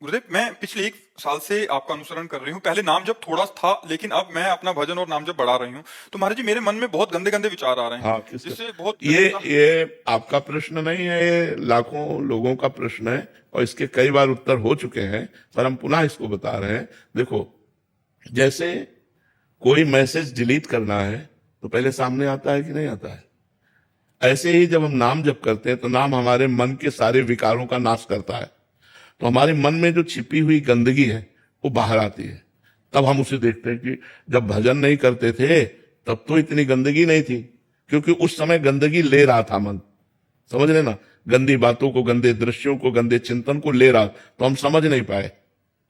गुरुदेव, मैं पिछले 1 साल से आपका अनुसरण कर रही हूँ। पहले नाम जप थोड़ा था, लेकिन अब मैं अपना भजन और नाम जप बढ़ा रही हूँ। तो महाराज जी, मेरे मन में बहुत गंदे गंदे विचार आ रहे हैं, हाँ, किसका? जिससे बहुत ये आपका प्रश्न नहीं है, ये लाखों लोगों का प्रश्न है और इसके कई बार उत्तर हो चुके हैं, पर हम पुनः इसको बता रहे हैं। देखो, जैसे कोई मैसेज डिलीट करना है तो पहले सामने आता है कि नहीं आता है, ऐसे ही जब हम नाम जप करते हैं तो नाम हमारे मन के सारे विकारों का नाश करता है। तो हमारे मन में जो छिपी हुई गंदगी है वो बाहर आती है। तब हम उसे देखते हैं कि जब भजन नहीं करते थे तब तो इतनी गंदगी नहीं थी, क्योंकि उस समय गंदगी ले रहा था मन। समझ रहे ना, गंदी बातों को, गंदे दृश्यों को, गंदे चिंतन को ले रहा, तो हम समझ नहीं पाए।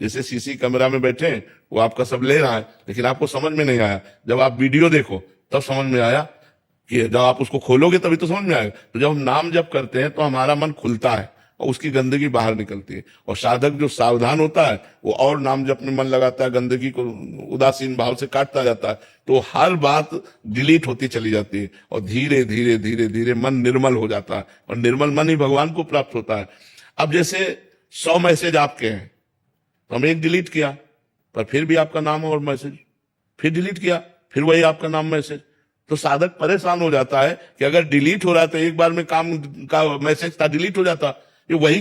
जैसे सीसी कैमरा में बैठे हैं, वो आपका सब ले रहा है, लेकिन आपको समझ में नहीं आया। जब आप वीडियो देखो तब समझ में आया, कि जब आप उसको खोलोगे तभी तो समझ में आएगा। तो जब हम नाम जप करते हैं तो हमारा मन खुलता है और उसकी गंदगी बाहर निकलती है। और साधक जो सावधान होता है वो और नाम जप में मन लगाता है, गंदगी को उदासीन भाव से काटता जाता है, तो हर बात डिलीट होती चली जाती है और धीरे धीरे धीरे धीरे मन निर्मल हो जाता है और निर्मल मन ही भगवान को प्राप्त होता है। अब जैसे 100 मैसेज आपके हैं तो हम एक डिलीट किया, पर फिर भी आपका नाम और मैसेज, फिर डिलीट किया, फिर वही आपका नाम मैसेज। तो साधक परेशान हो जाता है कि अगर डिलीट हो रहा है तो एक बार में काम का मैसेज था, डिलीट हो जाता, ये वही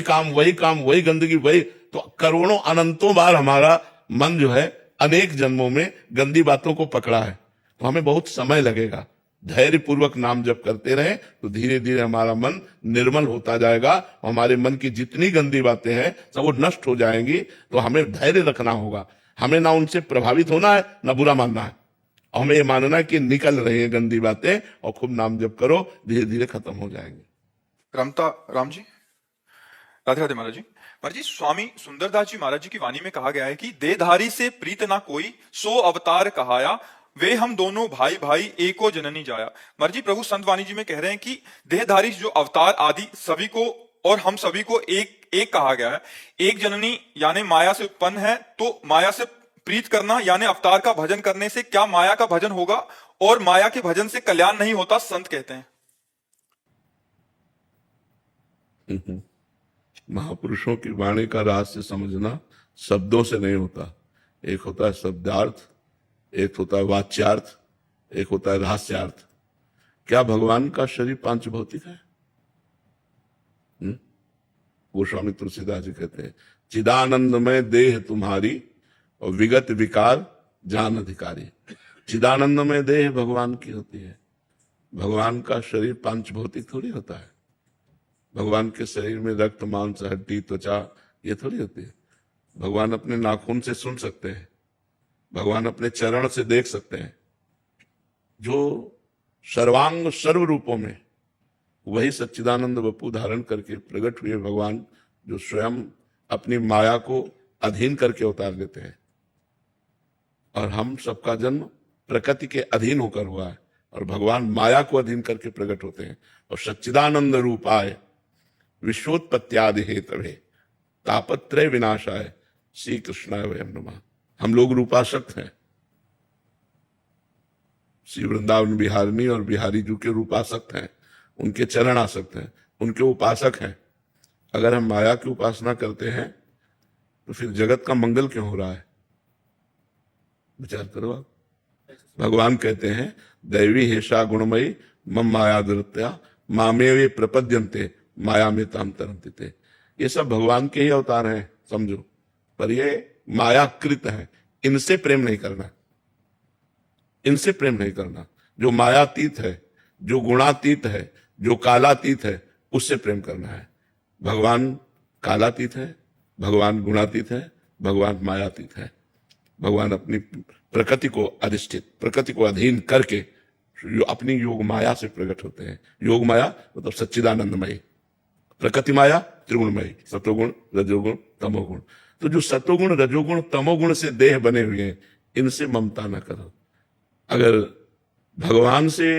काम वही गंदगी वही। तो करोड़ों अनंतों बार हमारा मन जो है अनेक जन्मों में गंदी बातों को पकड़ा है। तो हमें बहुत समय लगेगा। धैर्य पूर्वक नाम जप करते रहे तो धीरे धीरे हमारा मन निर्मल होता जाएगा। हमारे मन की जितनी गंदी बातें हैं सब वो नष्ट हो जाएंगी। तो हमें धैर्य रखना होगा। हमें ना उनसे प्रभावित होना है ना बुरा मानना है। हमें ये मानना है कि निकल रही है गंदी बातें और खूब नाम जप करो, धीरे धीरे खत्म हो जाएंगे। रमता राम जी, राधे राधे महाराज जी। महाराज जी, स्वामी सुंदरदास जी महाराज जी की वाणी में कहा गया है कि देहधारी से प्रीत ना कोई, सो अवतार कहाया, वे हम दोनों भाई भाई एको जननी जाया। महाराज जी, प्रभु संत वाणी जी में कह रहे हैं कि देहधारी जो अवतार आदि सभी को और हम सभी को एक कहा गया है। एक जननी यानी माया से उत्पन्न है, तो माया से प्रीत करना यानी अवतार का भजन करने से क्या माया का भजन होगा, और माया के भजन से कल्याण नहीं होता, संत कहते हैं। महापुरुषों की वाणी का रहस्य समझना शब्दों से नहीं होता। एक होता है शब्दार्थ, एक होता है वाच्यार्थ, एक होता है रहस्यार्थ। क्या भगवान का शरीर पांच भौतिक है? गोस्वामी तुलसीदास जी कहते हैं, चिदानंदमय देह तुम्हारी और विगत विकार जान अधिकारी। चिदानंदमय देह भगवान की होती है। भगवान का शरीर पांच भौतिक थोड़ी होता है। भगवान के शरीर में रक्त, मांस, हड्डी, त्वचा ये थोड़ी होती है। भगवान अपने नाखून से सुन सकते हैं, भगवान अपने चरण से देख सकते हैं। जो सर्वांग सर्व रूपों में वही सच्चिदानंद वपु धारण करके प्रकट हुए भगवान, जो स्वयं अपनी माया को अधीन करके उतार देते हैं। और हम सबका जन्म प्रकृति के अधीन होकर हुआ है और भगवान माया को अधीन करके प्रकट होते हैं। और सच्चिदानंद रूपाय विश्वोत्पत्त्यादि हेतवे तापत्रय विनाशाय श्री कृष्णाय वयम नमः। हम लोग रूपासक्त हैं। श्री वृंदावन बिहारिणी और बिहारी जी के रूपासक्त हैं, उनके चरण आसक्त हैं, उनके उपासक हैं। अगर हम माया की उपासना करते हैं तो फिर जगत का मंगल क्यों हो रहा है? विचार करो आप। भगवान कहते हैं, दैवी हेषा गुणमयी मम माया दुरत्या मामे वे प्रपद्यन्ते माया में ताम तरंते। ये सब भगवान के ही अवतार हैं, समझो, पर ये मायाकृत है। इनसे प्रेम नहीं करना, इनसे प्रेम नहीं करना। जो मायातीत है, जो गुणातीत है, जो कालातीत है, उससे प्रेम करना है। भगवान कालातीत है, भगवान गुणातीत है, भगवान मायातीत है। भगवान अपनी प्रकृति को अधिष्ठित, प्रकृति को अधीन करके अपनी योग माया से प्रकट होते हैं। योग माया मतलब सच्चिदानंदमयी, प्रकृति माया त्रिगुणमयी, सतोगुण रजोगुण तमोगुण। तो जो सतोगुण रजोगुण तमोगुण से देह बने हुए हैं, इनसे ममता न करो। अगर भगवान से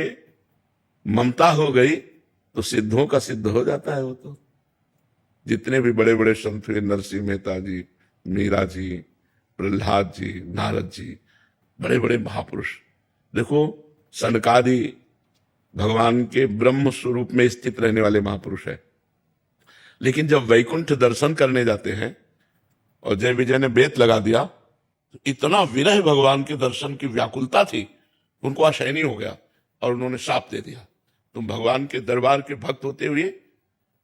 ममता हो गई तो सिद्धों का सिद्ध हो जाता है। वो तो जितने भी बड़े बड़े संत हुए, नरसिंह मेहता जी, मीरा जी, प्रहलाद जी, नारद जी, बड़े बड़े महापुरुष, देखो सनकादि भगवान के ब्रह्म स्वरूप में स्थित रहने वाले महापुरुष है। लेकिन जब वैकुंठ दर्शन करने जाते हैं और जय विजय ने बेत लगा दिया, तो इतना विरह भगवान के दर्शन की व्याकुलता थी, उनको असहनीय हो गया और उन्होंने शाप दे दिया, तुम भगवान के दरबार के भक्त होते हुए,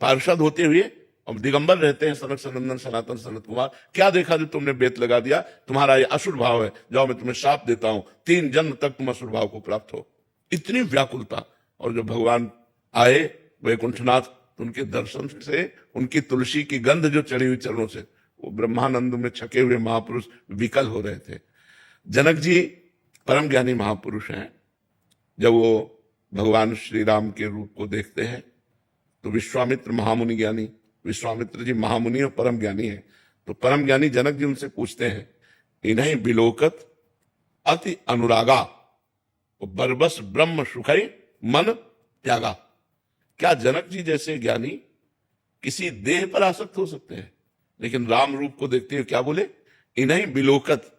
पार्षद होते हुए, और दिगंबर रहते हैं सनक सनंदन सनातन सनत कुमार, क्या देखा जो तुमने बेत लगा दिया, तुम्हारा ये असुर भाव है, जाओ मैं तुम्हें शाप देता हूं, 3 जन्म तक तुम असुर भाव को प्राप्त हो। इतनी व्याकुलता। और जब भगवान आए वैकुंठनाथ, उनके दर्शन से उनकी तुलसी की गंध जो चढ़ी हुई चरणों से, वो ब्रह्मानंद में छके हुए महापुरुष विकल हो रहे थे। जनक जी परम ज्ञानी महापुरुष हैं। जब वो भगवान श्री राम के रूप को देखते हैं तो विश्वामित्र महामुनि ज्ञानी, विश्वामित्र जी महामुनि और परम ज्ञानी है, तो परम ज्ञानी जनक जी उनसे पूछते हैं, इन्हीं बिलोकत अति अनुरागा बरबस ब्रह्म सुखई मन त्यागा। क्या जनक जी जैसे ज्ञानी किसी देह पर आसक्त हो सकते हैं? लेकिन राम रूप को देखते हुए क्या बोले, इन्हीं बिलोकत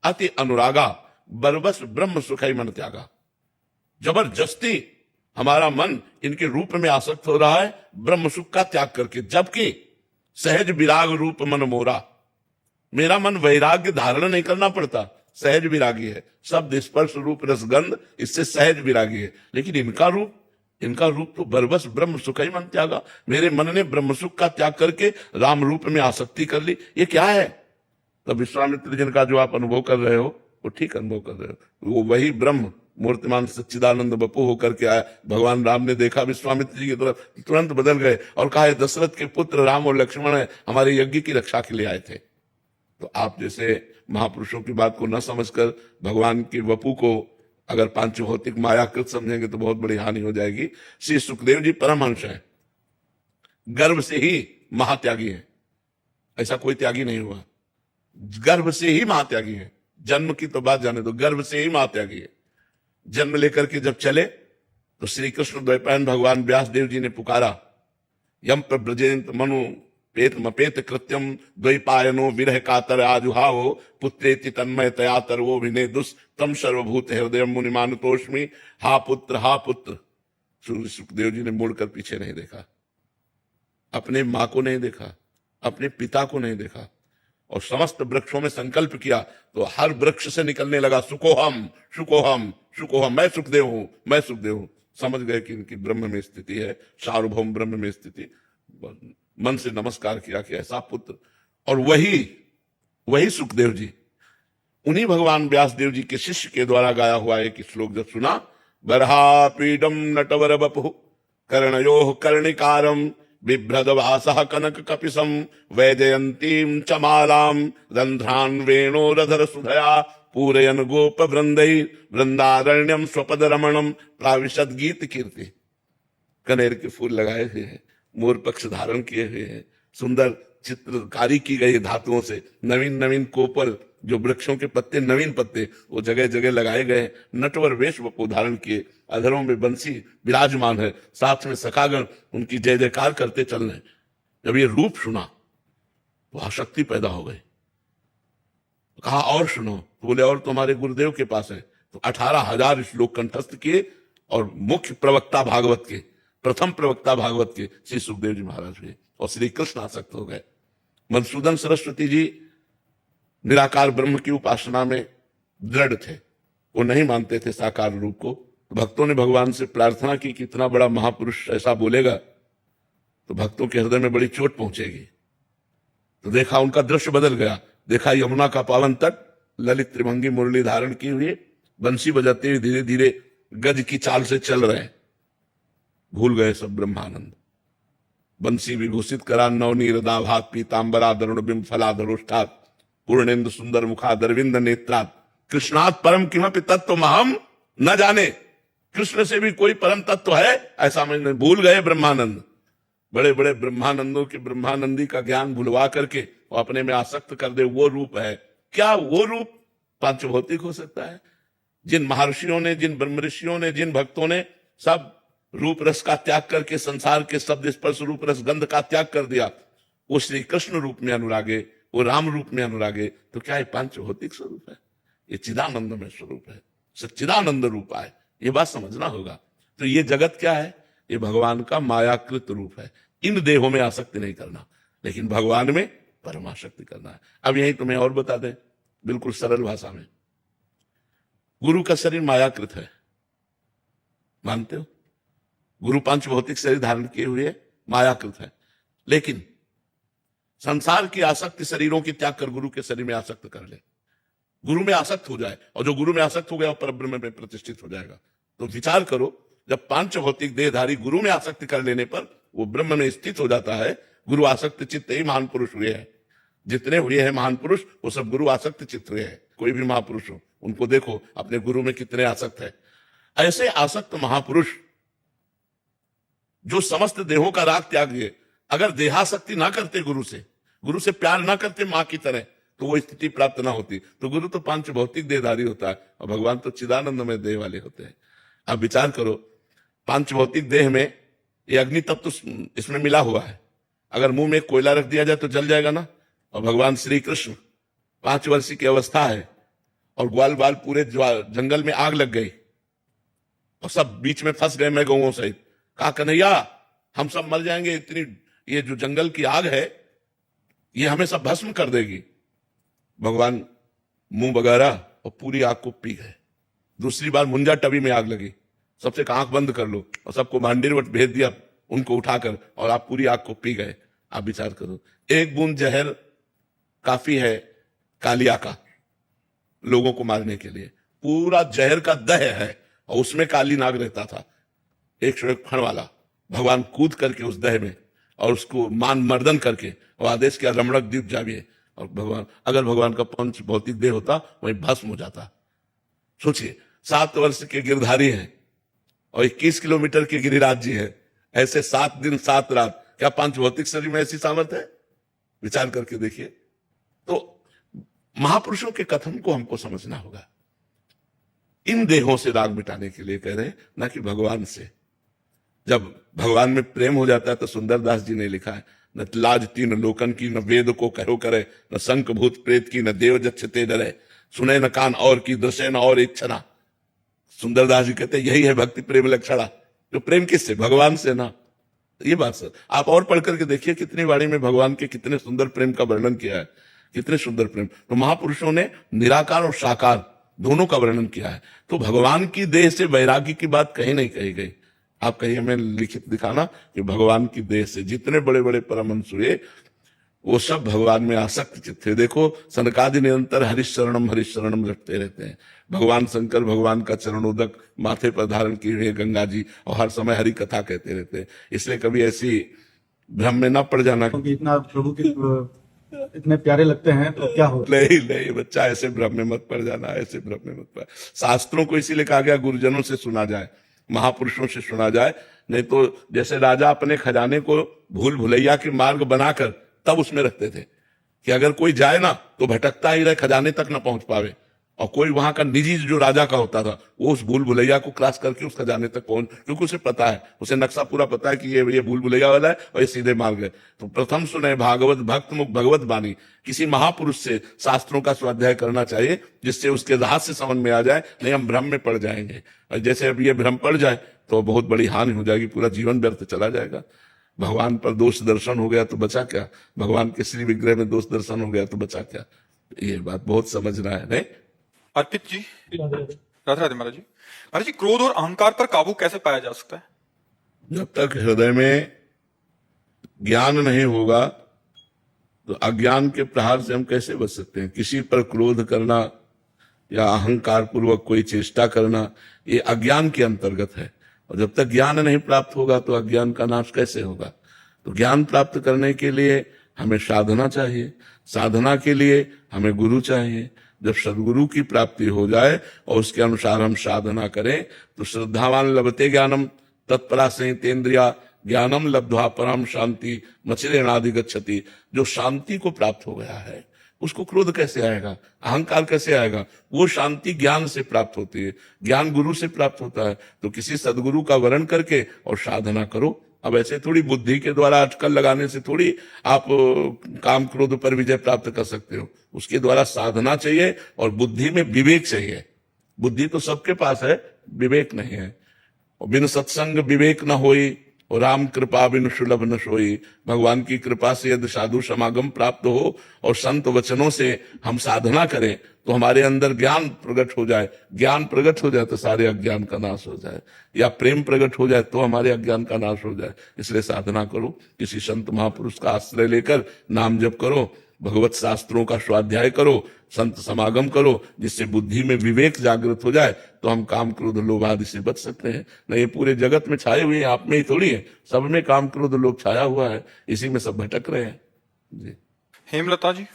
अति अनुरागा बरबस ब्रह्म सुखई मन त्यागा। जबरदस्ती हमारा मन इनके रूप में आसक्त हो रहा है ब्रह्म सुख का त्याग करके, जबकि सहज विराग रूप मन मोरा, मेरा मन वैराग्य धारण नहीं करना पड़ता, सहज विरागी है, शब्द स्पर्श रूप रसगंध, इससे सहज विरागी है। लेकिन इनका रूप तो बरबस ब्रह्म सुख ही मन त्यागा, मेरे मन ने ब्रह्म सुख का त्याग करके राम रूप में आसक्ति कर ली, ये क्या है? तब विश्वामित्र जिनका जो आप अनुभव कर रहे हो वो ठीक अनुभव कर रहे हो, वो वही ब्रह्म मूर्तिमान सच्चिदानंद बपू होकर के आया। भगवान राम ने देखा विश्वामित्र जी की तरफ, तुरंत बदल गए और कहा, दशरथ के पुत्र राम और लक्ष्मण है, हमारे यज्ञ की रक्षा के लिए आए थे। तो आप जैसे महापुरुषों की बात को न समझकर भगवान के वपू को अगर पांचभौतिक मायाकृत समझेंगे तो बहुत बड़ी हानि हो जाएगी। श्री सुखदेव जी परमहंस हैं, गर्भ से ही महात्यागी है, ऐसा कोई त्यागी नहीं हुआ, गर्भ से ही महात्यागी है। जन्म की तो बात जाने दो, गर्भ से ही महात्यागी है। जन्म लेकर के जब चले तो श्री कृष्ण द्वैपायन भगवान व्यास देव जी ने पुकारा, यम प्रब्रजेंत मनु पेत मपेत कृत्यम द्वैपायनो विरह कातर आजुहावो पुत्रेति तन्मय तयातर वो विने दुस तम सर्वभूत हृदय मुनि मानुतोष्मी, हा पुत्र हा पुत्र। सुखदेव जी ने मुड़कर पीछे नहीं देखा, अपने मां को नहीं देखा, अपने पिता को नहीं देखा, और समस्त वृक्षों में संकल्प किया तो हर वृक्ष से निकलने लगा, सुकोहम सुकोहम सुकोहम, मैं सुखदेव हूं, मैं सुखदेव हूं। समझ गए कि इनकी ब्रह्म में स्थिति है, सार्वभौम ब्रह्म में स्थिति। मन से नमस्कार किया कि ऐसा पुत्र, और वही सुखदेव जी, उन्हीं भगवान व्यास देव जी के शिष्य के द्वारा गाया हुआ एक श्लोक जब सुना, बरहा पीडम नटवर बपु कर्णयोः कर्णिकारम बिभ्रद वासः कनक कपिसम वैजयंतीम चमालाम रंध्रान वेणोरधर सुधया पूरयन गोप वृंदै वृंदारण्यम स्वपद रमणम प्राविशद गीत कीर्ति। कनेर के फूल लगाए हुए हैं, मोर पक्ष धारण किए हुए हैं, सुंदर चित्रकारी की गई धातुओं से, नवीन नवीन कोपल, जो वृक्षों के पत्ते नवीन पत्ते वो जगह जगह लगाए गए, नटवर वेश वो धारण किए, अधरों में बंसी विराजमान है, साथ में सखागण उनकी जय जयकार करते चल रहे। जब ये रूप सुना तो आसक्ति पैदा हो गई। कहा और सुनो, तो बोले और तुम्हारे गुरुदेव के पास है। तो 18,000 श्लोक कंठस्थ किए और मुख्य प्रवक्ता भागवत के, प्रथम प्रवक्ता भागवत के श्री सुखदेव जी महाराज हुए और श्री कृष्ण आसक्त हो गए। मधुसूदन सरस्वती जी निराकार ब्रह्म की उपासना में दृढ़ थे, वो नहीं मानते थे साकार रूप को। तो भक्तों ने भगवान से प्रार्थना की कि इतना बड़ा महापुरुष ऐसा बोलेगा तो भक्तों के हृदय में बड़ी चोट पहुंचेगी। तो देखा उनका दृश्य बदल गया, देखा यमुना का पावन तट, ललित त्रिभंगी मुरली धारण की हुई, बंसी बजाते हुए धीरे धीरे गज की चाल से चल रहे। भूल गए सब ब्रह्मानंद। बंसी विभूषित करा नवनीर दाभात पीतांबरा दरुण बिंब फलाधरोष्ठात पूर्णेन्दु सुंदर मुखादरविंद नेत्रात कृष्णात परम किमपि तत्व महम न जाने। कृष्ण से भी कोई परम तत्व है ऐसा मैंने भूल गए ब्रह्मानंद। बड़े बड़े ब्रह्मानंदों के ब्रह्मानंदी का ज्ञान भुलवा करके और अपने में आसक्त कर दे, वो रूप है क्या? वो रूप पांचभौतिक हो सकता है? जिन महर्षियों ने, जिन ब्रह्म ऋषियों ने, जिन भक्तों ने सब रूप रस का त्याग करके संसार के शब्द स्पर्श रूप रस गंध का त्याग कर दिया, वो श्री कृष्ण रूप में अनुरागे, वो राम रूप में अनुरागे, तो क्या ये पांचभौतिक स्वरूप है? ये चिदानंद में स्वरूप है, सच्चिदानंद रूप है। ये बात समझना होगा। तो ये जगत क्या है? ये भगवान का मायाकृत रूप है। इन देहों में आसक्ति नहीं करना, लेकिन भगवान में परमाशक्ति करना है। अब यही तुम्हें और बता दें बिल्कुल सरल भाषा में, गुरु का शरीर मायाकृत है, मानते हो? गुरु पांच भौतिक शरीर धारण किए हुए मायाकृत है, लेकिन संसार की आसक्ति शरीरों की त्याग कर गुरु के शरीर में आसक्त कर ले, गुरु में आसक्त हो जाए, और जो गुरु में आसक्त हो गया वो परब्रह्म में प्रतिष्ठित हो जाएगा। तो विचार करो, जब पांच भौतिक देहधारी गुरु में आसक्त कर लेने पर वो ब्रह्म में स्थित हो जाता है। गुरु आसक्त चित्त ही महान पुरुष हुए हैं। जितने हुए हैं महान पुरुष वो सब गुरु आसक्त चित्त हुए हैं। कोई भी महापुरुष हो उनको देखो अपने गुरु में कितने आसक्त है। ऐसे आसक्त महापुरुष जो समस्त देहों का राग त्याग दिए, अगर देहासक्ति ना करते गुरु से प्यार ना करते मां की तरह, तो वो स्थिति प्राप्त ना होती। तो गुरु तो पांच भौतिक देहधारी होता है और भगवान तो चिदानंद में देह वाले होते हैं। अब विचार करो, पांच भौतिक देह में ये अग्नि तत्व तो इसमें मिला हुआ है, अगर मुंह में कोयला रख दिया जाए तो जल जाएगा ना। और भगवान श्री कृष्ण 5 वर्ष की अवस्था है और ग्वाल बाल पूरे जंगल में आग लग गई और सब बीच में फंस गए, मैं गौओं सहित। कहा कन्हैया हम सब मर जाएंगे, इतनी ये जो जंगल की आग है ये हमें सब भस्म कर देगी। भगवान मुंह बगारा और पूरी आग को पी गए। दूसरी बार मुंजा टबी में आग लगी, सबसे आंख बंद कर लो और सबको मांडीरवट भेज दिया उनको उठाकर, और आप पूरी आग को पी गए। आप विचार करो, एक बूंद जहर काफी है कालिया का लोगों को मारने के लिए, पूरा जहर का दह है और उसमें काली नाग रहता था 101 फण वाला। भगवान कूद करके उस दह में और उसको मान मर्दन करके और आदेश किया रमणक द्वीप जाइए। और भगवान, अगर भगवान का पंच भौतिक देह होता वही भस्म हो जाता। सोचिए 7 वर्ष के गिरधारी हैं और 21 किलोमीटर के गिरिराज जी है, ऐसे 7 दिन 7 रात, क्या पांच भौतिक शरीर में ऐसी सामर्थ्य है? विचार करके देखिए। तो महापुरुषों के कथन को हमको समझना होगा। इन देहों से राग मिटाने के लिए कह रहे हैं, ना कि भगवान से। जब भगवान में प्रेम हो जाता है तो सुंदरदास जी ने लिखा है, न लाज तीन लोकन की, न वेद को कहो करे, न संक भूत प्रेत की, न देव जच्छते डरे, सुने न कान और की, दृश्य न और इच्छना। सुंदरदास जी कहते हैं यही है भक्ति प्रेम लक्षणा। जो प्रेम किससे? भगवान से ना। ये बात सर आप और पढ़ करके देखिए कितनी वाणी में भगवान के कितने सुंदर प्रेम का वर्णन किया है, कितने सुंदर प्रेम। तो महापुरुषों ने निराकार और साकार दोनों का वर्णन किया है। तो भगवान की देह से वैराग्य की बात कहीं नहीं कही गई। आप कहीं हमें लिखित दिखाना कि भगवान की देह से जितने बड़े बड़े परमहंस हुए वो सब भगवान में आसक्त चित्त थे। देखो सनकादि निरंतर हरिशरणम हरिशरणम रटते रहते हैं। भगवान शंकर भगवान का चरणोदक माथे पर धारण किए हुए गंगा जी और हर समय हरि कथा कहते रहते हैं। इसलिए कभी ऐसी भ्रम में न पड़ जाना क्योंकि इतना प्रभु के इतने प्यारे लगते हैं तो क्या हो। नहीं बच्चा, ऐसे भ्रम में मत पड़ जाना, ऐसे भ्रम में मत पड़। शास्त्रों को इसीलिए कहा गया गुरुजनों से सुना जाए, महापुरुषों से सुना जाए। नहीं तो जैसे राजा अपने खजाने को भूल भुलैया के मार्ग बनाकर तब उसमें रखते थे कि अगर कोई जाए ना तो भटकता ही रहे, खजाने तक ना पहुंच पावे। और कोई वहां का निजी जो राजा का होता था वो उस भूल भुलैया को क्रॉस करके उस खजाने तक पहुंच, क्योंकि उसे पता है, उसे नक्शा पूरा पता है कि ये भूल भुलैया वाला है और ये सीधे मार्ग है। तो प्रथम सुने भागवत भक्त मुख भगवत बानी। किसी महापुरुष से शास्त्रों का स्वाध्याय करना चाहिए जिससे उसके रहस्य समझ में आ जाए, नहीं हम भ्रम में पड़ जाएंगे। और जैसे अब ये भ्रम पड़ जाए तो बहुत बड़ी हानि हो जाएगी, पूरा जीवन व्यर्थ चला जाएगा। भगवान पर दोष दर्शन हो गया तो बचा क्या, भगवान के श्री विग्रह में दोष दर्शन हो गया तो बचा क्या। ये बात बहुत समझना है। नहीं अर्पित जी, राधे राधे महाराज जी। महाराज जी, क्रोध और अहंकार पर काबू कैसे पाया जा सकता है? जब तक हृदय में ज्ञान नहीं होगा तो अज्ञान के प्रहार से हम कैसे बच सकते हैं? किसी पर क्रोध करना या अहंकार पूर्वक कोई चेष्टा करना ये अज्ञान के अंतर्गत है। और जब तक ज्ञान नहीं प्राप्त होगा तो अज्ञान का नाश कैसे होगा? तो ज्ञान प्राप्त करने के लिए हमें साधना चाहिए, साधना के लिए हमें गुरु चाहिए। जब सदगुरु की प्राप्ति हो जाए और उसके अनुसार हम साधना करें तो श्रद्धावान लभते ज्ञानम तत्परा संहितेन्द्रिया ज्ञानम लब्ध्वा परम शांति मचिरेणाधिगच्छति। जो शांति को प्राप्त हो गया है उसको क्रोध कैसे आएगा, अहंकार कैसे आएगा? वो शांति ज्ञान से प्राप्त होती है, ज्ञान गुरु से प्राप्त होता है। तो किसी सदगुरु का वरण करके और साधना करो। अब ऐसे थोड़ी बुद्धि के द्वारा अटकल लगाने से थोड़ी आप काम क्रोध पर विजय प्राप्त कर सकते हो। उसके द्वारा साधना चाहिए और बुद्धि में विवेक चाहिए। बुद्धि तो सबके पास है, विवेक नहीं है। और बिन सत्संग विवेक न होई, और राम कृपा बिनु सुलभ न सोई। भगवान की कृपा से यदि साधु समागम प्राप्त हो और संत वचनों से हम साधना करें तो हमारे अंदर ज्ञान प्रकट हो जाए। ज्ञान प्रकट हो जाए तो सारे अज्ञान का नाश हो जाए, या प्रेम प्रकट हो जाए तो हमारे अज्ञान का नाश हो जाए। इसलिए साधना करो, किसी संत महापुरुष का आश्रय लेकर नाम जप करो, भगवत शास्त्रों का स्वाध्याय करो, संत समागम करो, जिससे बुद्धि में विवेक जागृत हो जाए तो हम काम क्रोध लोभ आदि से बच सकते हैं। नहीं, पूरे जगत में छाए हुए हैं, आप में ही थोड़ी है, सब में काम क्रोध लोभ छाया हुआ है, इसी में सब भटक रहे हैं जी। हेमलता जी।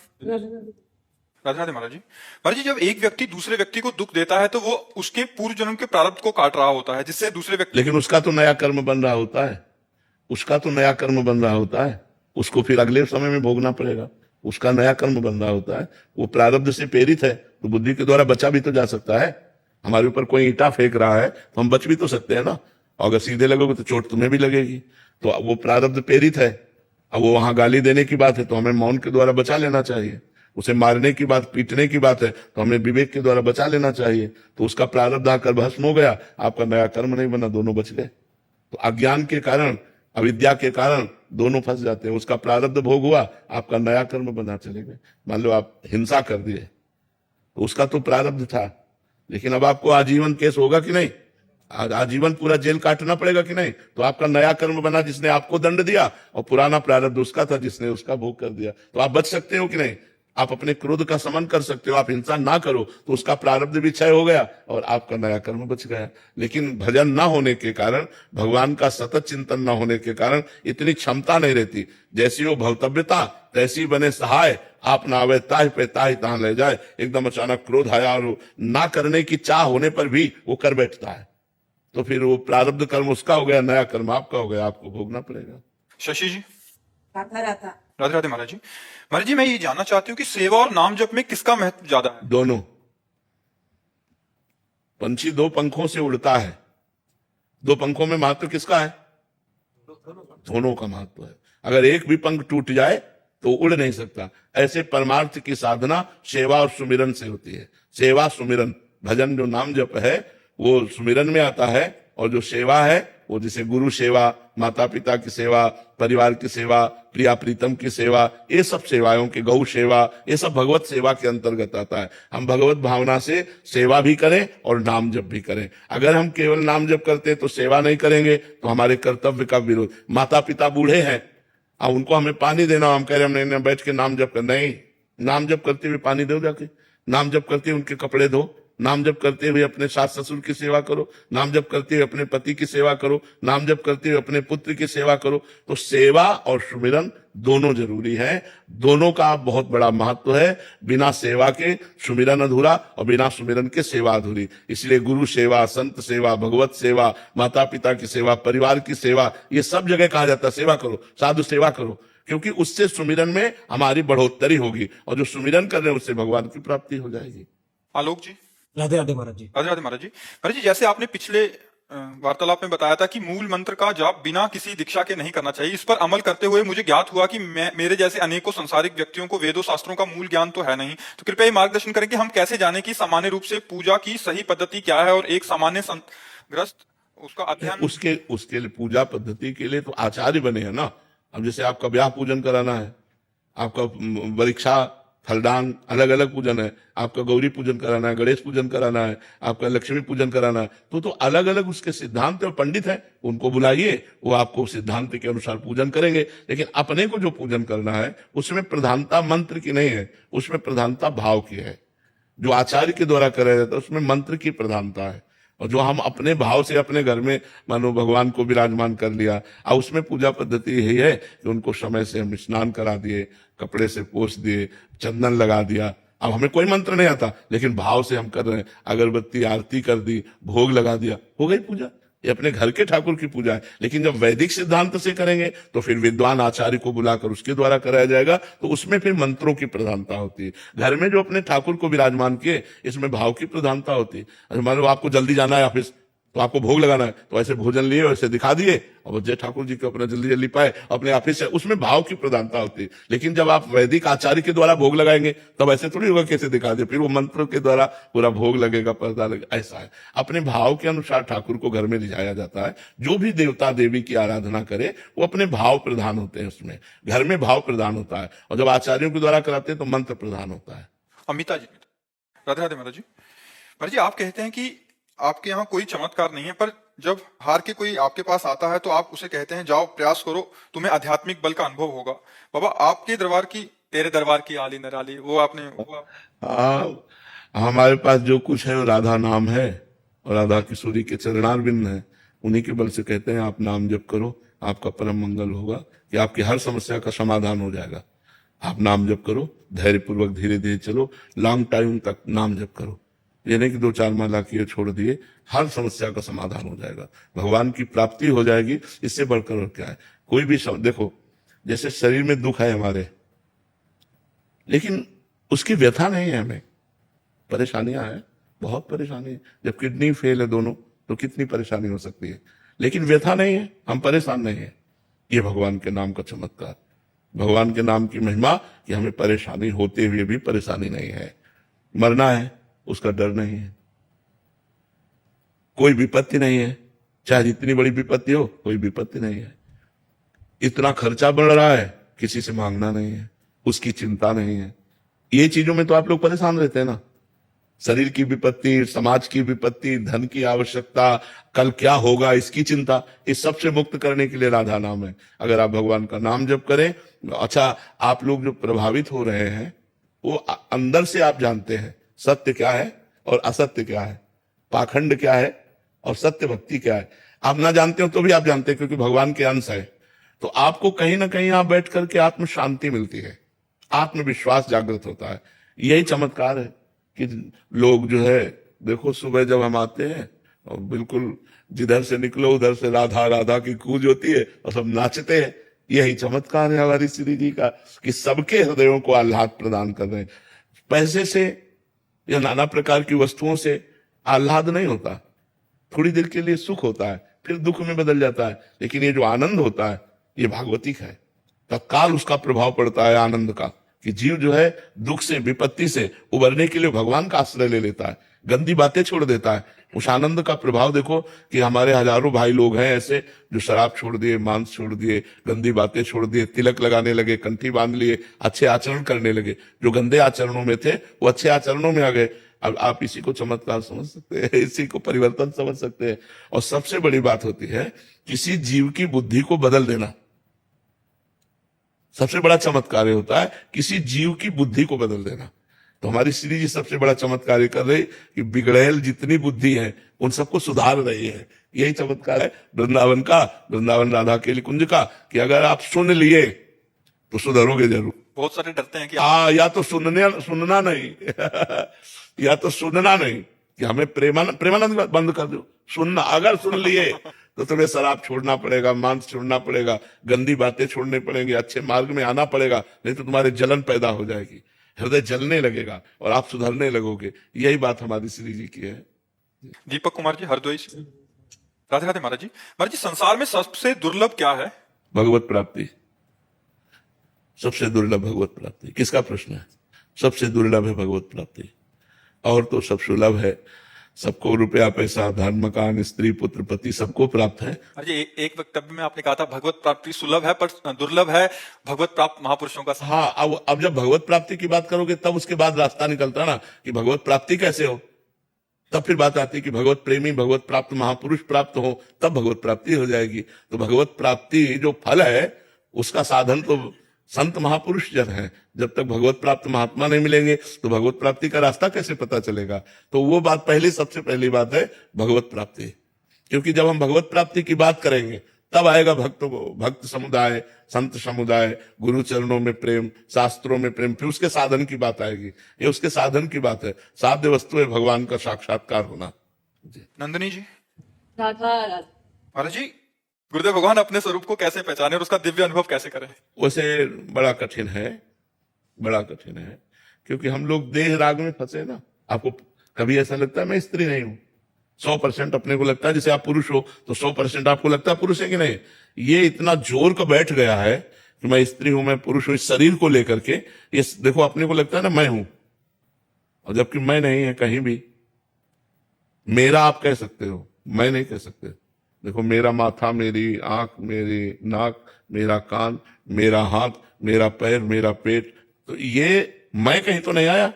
राधे राधे महाराज जी। महाराज जी, जब एक व्यक्ति दूसरे व्यक्ति को दुख देता है तो वो उसके पूर्व जन्म के प्रारब्ध को काट रहा होता है, जिससे दूसरे व्यक्ति, लेकिन उसका तो नया कर्म बन रहा होता है, उसका तो नया कर्म बन रहा होता है, उसको फिर अगले समय में भोगना पड़ेगा। उसका नया कर्म बन रहा होता है, वो प्रारब्ध से प्रेरित है तो बुद्धि के द्वारा बचा भी तो जा सकता है। हमारे ऊपर कोई ईंटा फेंक रहा है तो हम बच भी तो सकते हैं ना, और अगर सीधे लगोगे तो चोट तुम्हें भी लगेगी। तो वो प्रारब्ध प्रेरित है। अब वो वहां गाली देने की बात है तो हमें मौन के द्वारा बचा लेना चाहिए। उसे मारने की बात, पीटने की बात है तो हमें विवेक के द्वारा बचा लेना चाहिए। तो उसका प्रारब्ध आकर भस्म हो गया, आपका नया कर्म नहीं बना, दोनों बच गए। तो अज्ञान के कारण, अविद्या के कारण दोनों फंस जाते हैं। उसका प्रारब्ध भोग हुआ, आपका नया कर्म बना चले गए। मान लो आप हिंसा कर दिए तो उसका तो प्रारब्ध था, लेकिन अब आपको आजीवन केस होगा कि नहीं, आजीवन पूरा जेल काटना पड़ेगा कि नहीं। तो आपका नया कर्म बना जिसने आपको दंड दिया, और पुराना प्रारब्ध उसका था जिसने उसका भोग कर दिया। तो आप बच सकते हो कि नहीं, आप अपने क्रोध का समन कर सकते हो, आप हिंसा ना करो तो उसका प्रारब्ध भी क्षय हो गया और आपका नया कर्म बच गया। लेकिन भजन ना होने के कारण, भगवान का सतत चिंतन ना होने के कारण इतनी क्षमता नहीं रहती। जैसी वो भवतव्यता तैसी बने सहाय, आप ना आवे ताह पे ताही तहां ले जाए। एकदम अचानक क्रोध आया और ना करने की चाह होने पर भी वो कर बैठता है, तो फिर वो प्रारब्ध कर्म उसका हो गया, नया कर्म आपका हो गया, आपको भोगना पड़ेगा। शशि जी। राधा राधा। राधे राधे महाराज जी। महाराज जी, मैं ये जानना चाहती हूँ कि सेवा और नाम जप में किसका महत्व ज्यादा है? दोनों। पंछी दो पंखों से उड़ता है, दो पंखों में महत्व किसका है? दोनों का महत्व है। अगर एक भी पंख टूट जाए तो उड़ नहीं सकता। ऐसे परमार्थ की साधना सेवा और सुमिरन से होती है। सेवा सुमिरन, भजन जो नाम जप है वो सुमिरन में आता है, और जो सेवा है वो जैसे गुरु सेवा, माता पिता की सेवा, परिवार की सेवा, प्रिया प्रीतम की सेवा, ये सब सेवाओं की, गौ सेवा, ये सब भगवत सेवा के अंतर्गत आता है। हम भगवत भावना से सेवा भी करें और नाम जप भी करें। अगर हम केवल नाम जप करते तो सेवा नहीं करेंगे तो हमारे कर्तव्य का विरोध। माता पिता बूढ़े हैं, अब उनको हमें पानी देना, हम कह रहे हम नहीं बैठ के नाम जप कर, नहीं, नाम जप करते हुए पानी दो जाके, नाम जप करते हुए उनके कपड़े धो, नाम जप करते हुए अपने सास ससुर की सेवा करो, नाम जप करते हुए अपने पति की सेवा करो, नाम जप करते हुए अपने पुत्र की सेवा करो। तो सेवा और सुमिरन दोनों जरूरी है, दोनों का बहुत बड़ा महत्व है। बिना सेवा के सुमिरन अधूरा और बिना सुमिरन के सेवा अधूरी। इसलिए गुरु सेवा, संत सेवा, भगवत सेवा, माता पिता की सेवा, परिवार की सेवा, ये सब जगह कहा जाता है सेवा करो, साधु सेवा करो, क्योंकि उससे सुमिरन में हमारी बढ़ोतरी होगी, और जो सुमिरन कर रहे हैं उससे भगवान की प्राप्ति हो जाएगी। आलोक जी। राधे राधे महाराज जी। राधे राधे महाराज जी। महाराज जी, जैसे आपने पिछले वार्तालाप में बताया था कि मूल मंत्र का जाप बिना किसी दीक्षा के नहीं करना चाहिए, इस पर अमल करते हुए मुझे ज्ञात हुआ कि मेरे जैसे अनेकों संसारिक व्यक्तियों को वेदों शास्त्रों का मूल ज्ञान तो है नहीं। तो कृपया ये मार्गदर्शन करें कि हम कैसे जाने कि सामान्य रूप से पूजा की सही पद्धति क्या है, और एक सामान्य ग्रस्त उसका अध्ययन। उसके लिए पूजा पद्धति के लिए तो आचार्य बने हैं ना। अब जैसे आपका ब्याह पूजन कराना है, आपका परीक्षा फलदान अलग अलग पूजन है, आपका गौरी पूजन कराना है, गणेश पूजन कराना है, आपका लक्ष्मी पूजन कराना है, तो अलग अलग उसके सिद्धांत और पंडित हैं, उनको बुलाइए, वो आपको सिद्धांत के अनुसार पूजन करेंगे। लेकिन अपने को जो पूजन करना है उसमें प्रधानता मंत्र की नहीं है, उसमें प्रधानता भाव की है। जो आचार्य के द्वारा कराया जाता है उसमें मंत्र की प्रधानता है, और जो हम अपने भाव से अपने घर में मानो भगवान को विराजमान कर लिया, और उसमें पूजा पद्धति यही है कि उनको समय से हम स्नान करा दिए, कपड़े से पोंछ दिए, चंदन लगा दिया। अब हमें कोई मंत्र नहीं आता, लेकिन भाव से हम कर रहे हैं, अगरबत्ती आरती कर दी, भोग लगा दिया, हो गई पूजा। ये अपने घर के ठाकुर की पूजा है। लेकिन जब वैदिक सिद्धांत से करेंगे तो फिर विद्वान आचार्य को बुलाकर उसके द्वारा कराया जाएगा, तो उसमें फिर मंत्रों की प्रधानता होती है। घर में जो अपने ठाकुर को विराजमान किए, इसमें भाव की प्रधानता होती है। मान लो आपको जल्दी जाना है ऑफिस, तो आपको भोग लगाना है, तो ऐसे भोजन लिए वैसे दिखा दिए और जय ठाकुर जी को अपना जल्दी जल्दी पाए अपने आप ही से, उसमें भाव की प्रधानता होती है। लेकिन जब आप वैदिक आचार्य के द्वारा भोग लगाएंगे तब ऐसे थोड़ी होगा कैसे दिखा दे, फिर वो मंत्र के द्वारा पूरा भोग लगेगा, पर्दा लगेगा, ऐसा है। अपने भाव के अनुसार ठाकुर को घर में लिजाया जाता है। जो भी देवता देवी की आराधना करे वो अपने भाव प्रधान होते हैं, उसमें घर में भाव प्रधान होता है, और जब आचार्यों के द्वारा कराते हैं तो मंत्र प्रधान होता है। अमिता जी, राधे राधे महाराज जी। महाराज जी, आप कहते हैं कि आपके यहाँ कोई चमत्कार नहीं है, पर जब हार के कोई आपके पास आता है तो आप उसे कहते हैं जाओ प्रयास करो, तुम्हें आध्यात्मिक बल का अनुभव होगा। बाबा, आपके दरबार की, तेरे दरबार की आली नराली, वो आपने हाँ, हमारे पास जो कुछ है वो राधा नाम है और राधा किशोरी के चरणारविंद है। उन्हीं के बल से कहते हैं आप नाम जप करो, आपका परम मंगल होगा, कि आपकी हर समस्या का समाधान हो जाएगा। आप नाम जप करो, धैर्य पूर्वक धीरे धीरे चलो, लॉन्ग टाइम तक नाम जप करो। ये नहीं कि 2-4 माला किए छोड़ दिए, हर समस्या का समाधान हो जाएगा, भगवान की प्राप्ति हो जाएगी। इससे बढ़कर और क्या है। कोई भी देखो, जैसे शरीर में दुख है हमारे, लेकिन उसकी व्यथा नहीं है, हमें परेशानियां हैं, बहुत परेशानी है। जब किडनी फेल है दोनों तो कितनी परेशानी हो सकती है, लेकिन व्यथा नहीं है, हम परेशान नहीं है। ये भगवान के नाम का चमत्कार, भगवान के नाम की महिमा, कि हमें परेशानी होते हुए भी परेशानी नहीं है। मरना है उसका डर नहीं है, कोई विपत्ति नहीं है, चाहे जितनी बड़ी विपत्ति हो कोई विपत्ति नहीं है। इतना खर्चा बढ़ रहा है, किसी से मांगना नहीं है, उसकी चिंता नहीं है। ये चीजों में तो आप लोग परेशान रहते हैं ना, शरीर की विपत्ति, समाज की विपत्ति, धन की आवश्यकता, कल क्या होगा इसकी चिंता, इस सब से मुक्त करने के लिए राधा नाम है। अगर आप भगवान का नाम जप करें, अच्छा, आप लोग जो प्रभावित हो रहे हैं वो अंदर से आप जानते हैं सत्य क्या है और असत्य क्या है, पाखंड क्या है और सत्य भक्ति क्या है। आप ना जानते हो तो भी आप जानते हैं, क्योंकि भगवान के अंश है। तो आपको कहीं ना कहीं आप बैठ करके आत्म शांति मिलती है, आत्मविश्वास जागृत होता है। यही चमत्कार है कि लोग जो है, देखो सुबह जब हम आते हैं और बिल्कुल जिधर से निकलो उधर से राधा राधा की गूंज होती है और सब नाचते हैं। यही चमत्कार है हमारी श्री जी का, कि सबके हृदयों को आह्लाद प्रदान कर रहे हैं। पैसे से या नाना प्रकार की वस्तुओं से आह्लाद नहीं होता, थोड़ी देर के लिए सुख होता है, फिर दुख में बदल जाता है। लेकिन ये जो आनंद होता है ये भागवतिक है, तत्काल उसका प्रभाव पड़ता है आनंद का, कि जीव जो है दुख से, विपत्ति से उबरने के लिए भगवान का आश्रय ले लेता है, गंदी बातें छोड़ देता है। उस आनंद का प्रभाव देखो कि हमारे हजारों भाई लोग हैं ऐसे जो शराब छोड़ दिए, मांस छोड़ दिए, गंदी बातें छोड़ दिए, तिलक लगाने लगे, कंठी बांध लिए, अच्छे आचरण करने लगे। जो गंदे आचरणों में थे वो अच्छे आचरणों में आ गए। अब आप इसी को चमत्कार समझ सकते हैं, इसी को परिवर्तन समझ सकते हैं। और सबसे बड़ी बात होती है किसी जीव की बुद्धि को बदल देना, सबसे बड़ा चमत्कार होता है किसी जीव की बुद्धि को बदल देना। तो हमारी श्री जी सबसे बड़ा चमत्कार ये कर रही कि बिगड़ैल जितनी बुद्धि है उन सबको सुधार रही है। यही चमत्कार है वृंदावन का, वृंदावन राधा के कुंज का, कि अगर आप सुन लिए तो सुधरोगे जरूर। बहुत सारे डरते हैं कि या तो सुनना नहीं या तो सुनना नहीं, कि हमें प्रेमानंद बंद कर दो, सुनना। अगर सुन लिए तो तुम्हें शराब छोड़ना पड़ेगा, मांस छोड़ना पड़ेगा, गंदी बातें छोड़ने पड़ेंगे, अच्छे मार्ग में आना पड़ेगा, नहीं तो तुम्हारे जलन पैदा हो जाएगी, हृदय जलने लगेगा और आप सुधरने लगोगे। यही बात हमारी श्री जी की है। दीपक कुमार जी, हरदोई से। राधे राधे महाराज जी। महाराज जी, संसार में सबसे दुर्लभ क्या है? भगवत प्राप्ति, सबसे दुर्लभ भगवत प्राप्ति। किसका प्रश्न है? सबसे दुर्लभ है भगवत प्राप्ति, और तो सब सुलभ है। सबको रुपया पैसा धन मकान स्त्री पुत्र पति सबको प्राप्त है। अरे एक वक्तव्य में आपने कहा था भगवत प्राप्ति सुलभ है पर दुर्लभ है भगवत प्राप्त महापुरुषों का। हाँ, अब जब भगवत प्राप्ति की बात करोगे तब उसके बाद रास्ता निकलता ना कि भगवत प्राप्ति कैसे हो, तब फिर बात आती है कि भगवत प्रेमी भगवत प्राप्त महापुरुष प्राप्त हो, तब भगवत प्राप्ति हो जाएगी। तो भगवत प्राप्ति जो फल है उसका साधन तो संत महापुरुष जन है। जब तक भगवत प्राप्त महात्मा नहीं मिलेंगे तो भगवत प्राप्ति का रास्ता कैसे पता चलेगा? तो वो बात सबसे पहली बात है भगवत प्राप्ति। क्योंकि जब हम भगवत प्राप्ति की बात करेंगे तब आएगा भक्त समुदाय, संत समुदाय, गुरु चरणों में प्रेम, शास्त्रों में प्रेम, फिर उसके साधन की बात आएगी। ये उसके साधन की बात है। साध्य वस्तु है भगवान का साक्षात्कार होना। नंदिनी जी। राधा राधा। महाराज जी, गुरुदेव भगवान अपने स्वरूप को कैसे पहचाने और उसका दिव्य अनुभव कैसे करें? वैसे बड़ा कठिन है, बड़ा कठिन है, क्योंकि हम लोग देह राग में फंसे ना। आपको कभी ऐसा लगता है मैं स्त्री नहीं हूं? 100% अपने को लगता है जैसे आप पुरुष हो तो 100% आपको लगता है पुरुष है कि नहीं। ये इतना जोर का बैठ गया है कि मैं स्त्री हूं, मैं पुरुष हूं, इस शरीर को लेकर के ये देखो अपने को लगता है ना मैं हूं, और जबकि मैं नहीं है कहीं भी। मेरा आप कह सकते हो, मैं नहीं कह सकते। देखो मेरा माथा, मेरी आंख, मेरी नाक, मेरा कान, मेरा हाथ, मेरा पैर, मेरा पेट, तो ये मैं कहीं तो नहीं आया,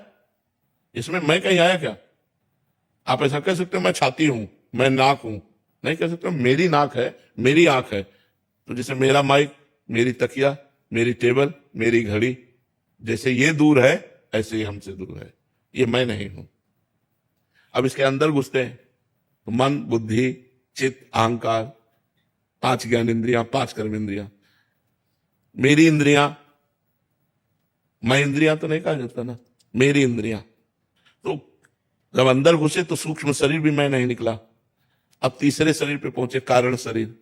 इसमें मैं कहीं आया क्या? आप ऐसा कह सकते हो मैं छाती हूं, मैं नाक हूं, नहीं कह सकते। मेरी नाक है, मेरी आंख है, तो जैसे मेरा माइक, मेरी तकिया, मेरी टेबल, मेरी घड़ी, जैसे ये दूर है ऐसे ही हमसे दूर है, ये मैं नहीं हूं। अब इसके अंदर घुसते हैं तो मन, बुद्धि, चित्त, अहंकार, 5 ज्ञान इंद्रियां, 5 कर्म इंद्रियां, मेरी इंद्रियां, मैं इंद्रियां तो नहीं कहा जाता ना, मेरी इंद्रियां। तो जब अंदर घुसे तो सूक्ष्म शरीर भी मैं नहीं निकला। अब तीसरे शरीर पे पहुंचे, कारण शरीर,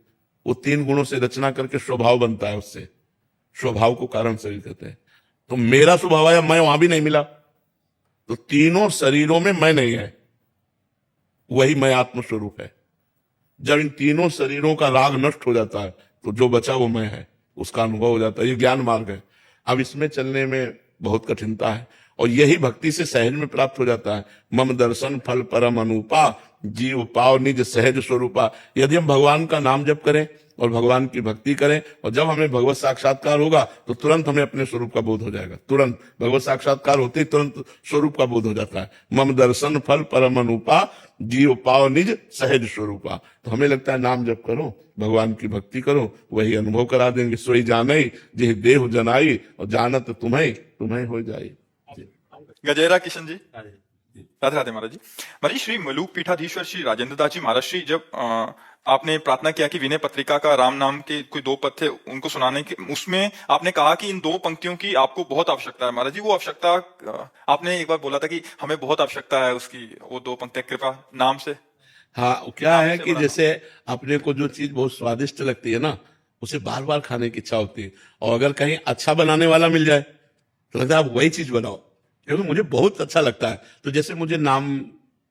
वो 3 गुणों से रचना करके स्वभाव बनता है, उससे स्वभाव को कारण शरीर कहते हैं। तो मेरा स्वभाव आया, मैं वहां भी नहीं मिला, तो तीनों शरीरों में मैं नहीं है, वही मैं आत्मस्वरूप है। जब इन तीनों शरीरों का राग नष्ट हो जाता है तो जो बचा वो मैं है, उसका अनुभव हो जाता है। ये ज्ञान मार्ग है। अब इसमें चलने में बहुत कठिनता है और यही भक्ति से सहज में प्राप्त हो जाता है। मम दर्शन फल परम अनुपा, जीव पाव निज सहज स्वरूपा। यदि हम भगवान का नाम जप करें और भगवान की भक्ति करें और जब हमें भगवत साक्षात्कार होगा तो तुरंत हमें अपने स्वरूप का बोध हो जाएगा। तुरंत भगवत साक्षात्कार होते ही तुरंत स्वरूप का बोध हो जाता है। मम दर्शन फल परम अनुपा, जीव पाव निज सहज स्वरूपा। तो हमें लगता है नाम जप करो, भगवान की भक्ति करो, वही अनुभव करा देंगे। सोई जानई जिह देह जनाई, और जानत तुम्हें तुम्हें हो जाए। गजेरा किशन जी, राधे राधे महाराज जी। महाराज जी, श्री मलूक पीठाधीश्वर श्री राजेंद्र दास जी महाराज श्री, जब आपने प्रार्थना किया कि विनय पत्रिका का राम नाम के कोई 2 पद थे उनको सुनाने के, उसमें आपने कहा कि इन 2 पंक्तियों की आपको बहुत आवश्यकता है। महाराज जी, वो आवश्यकता आपने एक बार बोला था कि हमें बहुत आवश्यकता है उसकी, वो 2 पंक्तियां कृपा नाम से। हाँ, क्या है कि जैसे अपने को जो चीज बहुत स्वादिष्ट लगती है ना, उसे बार बार खाने की इच्छा होती है, और अगर कहीं अच्छा बनाने वाला मिल जाए तो लगता है आप वही चीज बनाओ, क्योंकि मुझे बहुत अच्छा लगता है। तो जैसे मुझे नाम,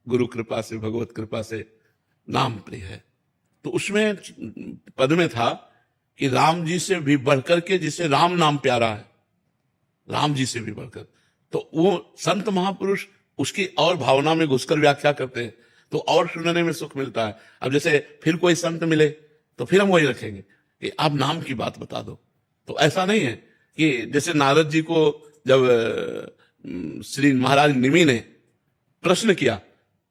गुरु कृपा से, भगवत कृपा से नाम प्रिय है, तो उसमें पद में था कि राम जी से भी बढ़कर के जिसे राम नाम प्यारा है, राम जी से भी बढ़कर, तो वो संत महापुरुष उसकी और भावना में घुसकर व्याख्या करते हैं, तो और सुनने में सुख मिलता है। अब जैसे फिर कोई संत मिले तो फिर हम वही रखेंगे कि आप नाम की बात बता दो। तो ऐसा नहीं है कि जैसे नारद जी को जब श्री महाराज निमि ने प्रश्न किया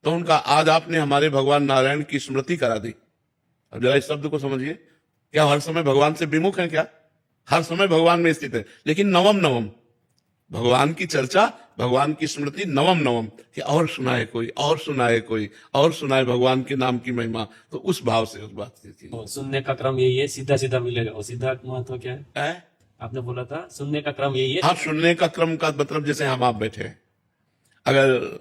तो उनका, आज आपने हमारे भगवान नारायण की स्मृति करा दी। अब जरा इस शब्द को समझिए, क्या हर समय भगवान से विमुख है? क्या हर समय भगवान में स्थित है, लेकिन नवम नवम भगवान की चर्चा, भगवान की स्मृति नवम नवम, कि और सुनाए कोई, और सुनाए कोई, और सुनाए भगवान के नाम की महिमा। तो उस भाव से उस बात की थी। सुनने का क्रम यही है, सीधा सीधा मिलेगा। और सीधा महत्व क्या है? आपने बोला था सुनने का क्रम यही है। हाँ, सुनने का क्रम का मतलब जैसे हम आप बैठे हैं, अगर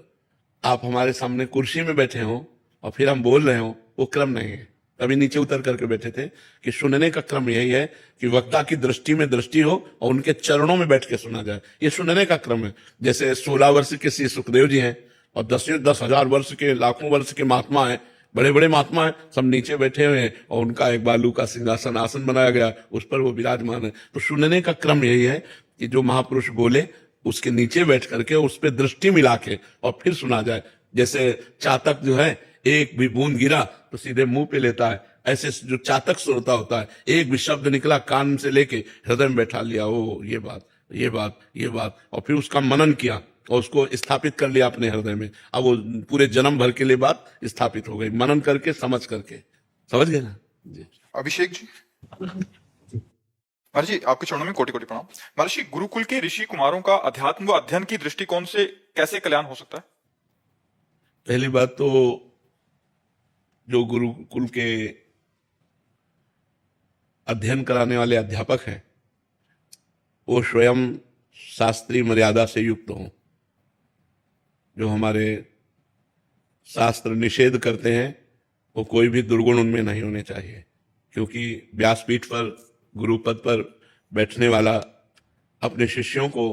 आप हमारे सामने कुर्सी में बैठे हो और फिर हम बोल रहे हो, वो क्रम नहीं है। अभी नीचे उतर करके बैठे थे कि सुनने का क्रम यही है कि वक्ता की दृष्टि में दृष्टि हो और उनके चरणों में बैठ के सुना जाए, ये सुनने का क्रम है। जैसे 16 वर्ष के श्री सुखदेव जी हैं और 10,000 वर्ष के, लाखों वर्ष के महात्मा हैं, बड़े बड़े महात्मा हैं, सब नीचे बैठे हुए हैं और उनका एक बालू का सिंहासन आसन बनाया गया, उस पर वो विराजमान है। तो सुनने का क्रम यही है कि जो महापुरुष बोले उसके नीचे बैठ करके उस पर दृष्टि मिला के और फिर सुना जाए। जैसे चातक जो है, एक भी बूंद गिरा तो सीधे मुंह पे लेता है, ऐसे जो चातक श्रोता होता है, एक भी शब्द निकला कान से लेके हृदय में बैठा लिया, ओ ये बात, ये बात, ये बात, और फिर उसका मनन किया और उसको स्थापित कर लिया अपने हृदय में। अब वो पूरे जन्म भर के लिए बात स्थापित हो गई, मनन करके, समझ करके। समझ गए ना जी? अभिषेक जी, महाराज जी, आपके चरणों में कोटि कोटि प्रणाम। महाराज जी, गुरुकुल के ऋषि कुमारों का अध्यात्म व अध्ययन की दृष्टिकोण से कैसे कल्याण हो सकता है? पहली बात तो जो गुरुकुल के अध्ययन कराने वाले अध्यापक हैं वो स्वयं शास्त्रीय मर्यादा से युक्त हों। जो हमारे शास्त्र निषेध करते हैं वो कोई भी दुर्गुण उनमें नहीं होने चाहिए, क्योंकि व्यासपीठ पर, गुरुपद पर बैठने वाला अपने शिष्यों को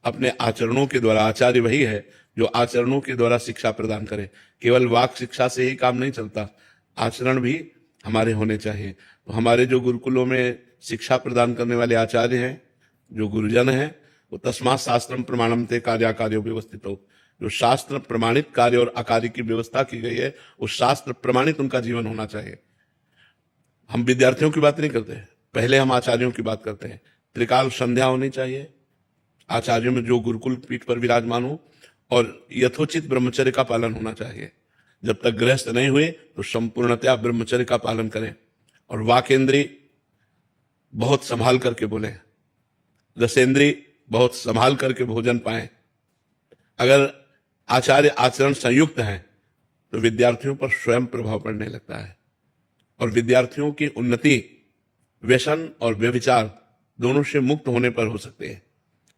अपने आचरणों के द्वारा, आचार्य वही है, जो आचरणों के द्वारा शिक्षा प्रदान करे। केवल वाक शिक्षा से ही काम नहीं चलता, आचरण भी हमारे होने चाहिए। तो हमारे जो गुरुकुलों में शिक्षा प्रदान करने वाले आचार्य हैं, जो गुरुजन हैं, वो तस्मात् शास्त्रम प्रमाणम ते कार्याकार्यो व्यवस्थित हो, जो शास्त्र प्रमाणित कार्य और अकार्य की व्यवस्था की गई है, उस शास्त्र प्रमाणित उनका जीवन होना चाहिए। हम विद्यार्थियों की बात नहीं करते, पहले हम आचार्यों की बात करते हैं। त्रिकाल संध्या होनी चाहिए आचार्यों में जो गुरुकुल पीठ पर विराजमान हो, और यथोचित ब्रह्मचर्य का पालन होना चाहिए। जब तक गृहस्थ नहीं हुए तो संपूर्णतया ब्रह्मचर्य का पालन करें, और वाकेंद्री बहुत संभाल करके बोले, रसेंद्री बहुत संभाल करके भोजन पाएं। अगर आचार्य आचरण संयुक्त हैं तो विद्यार्थियों पर स्वयं प्रभाव पड़ने लगता है, और विद्यार्थियों की उन्नति व्यसन और व्यभिचार दोनों से मुक्त होने पर हो सकती है।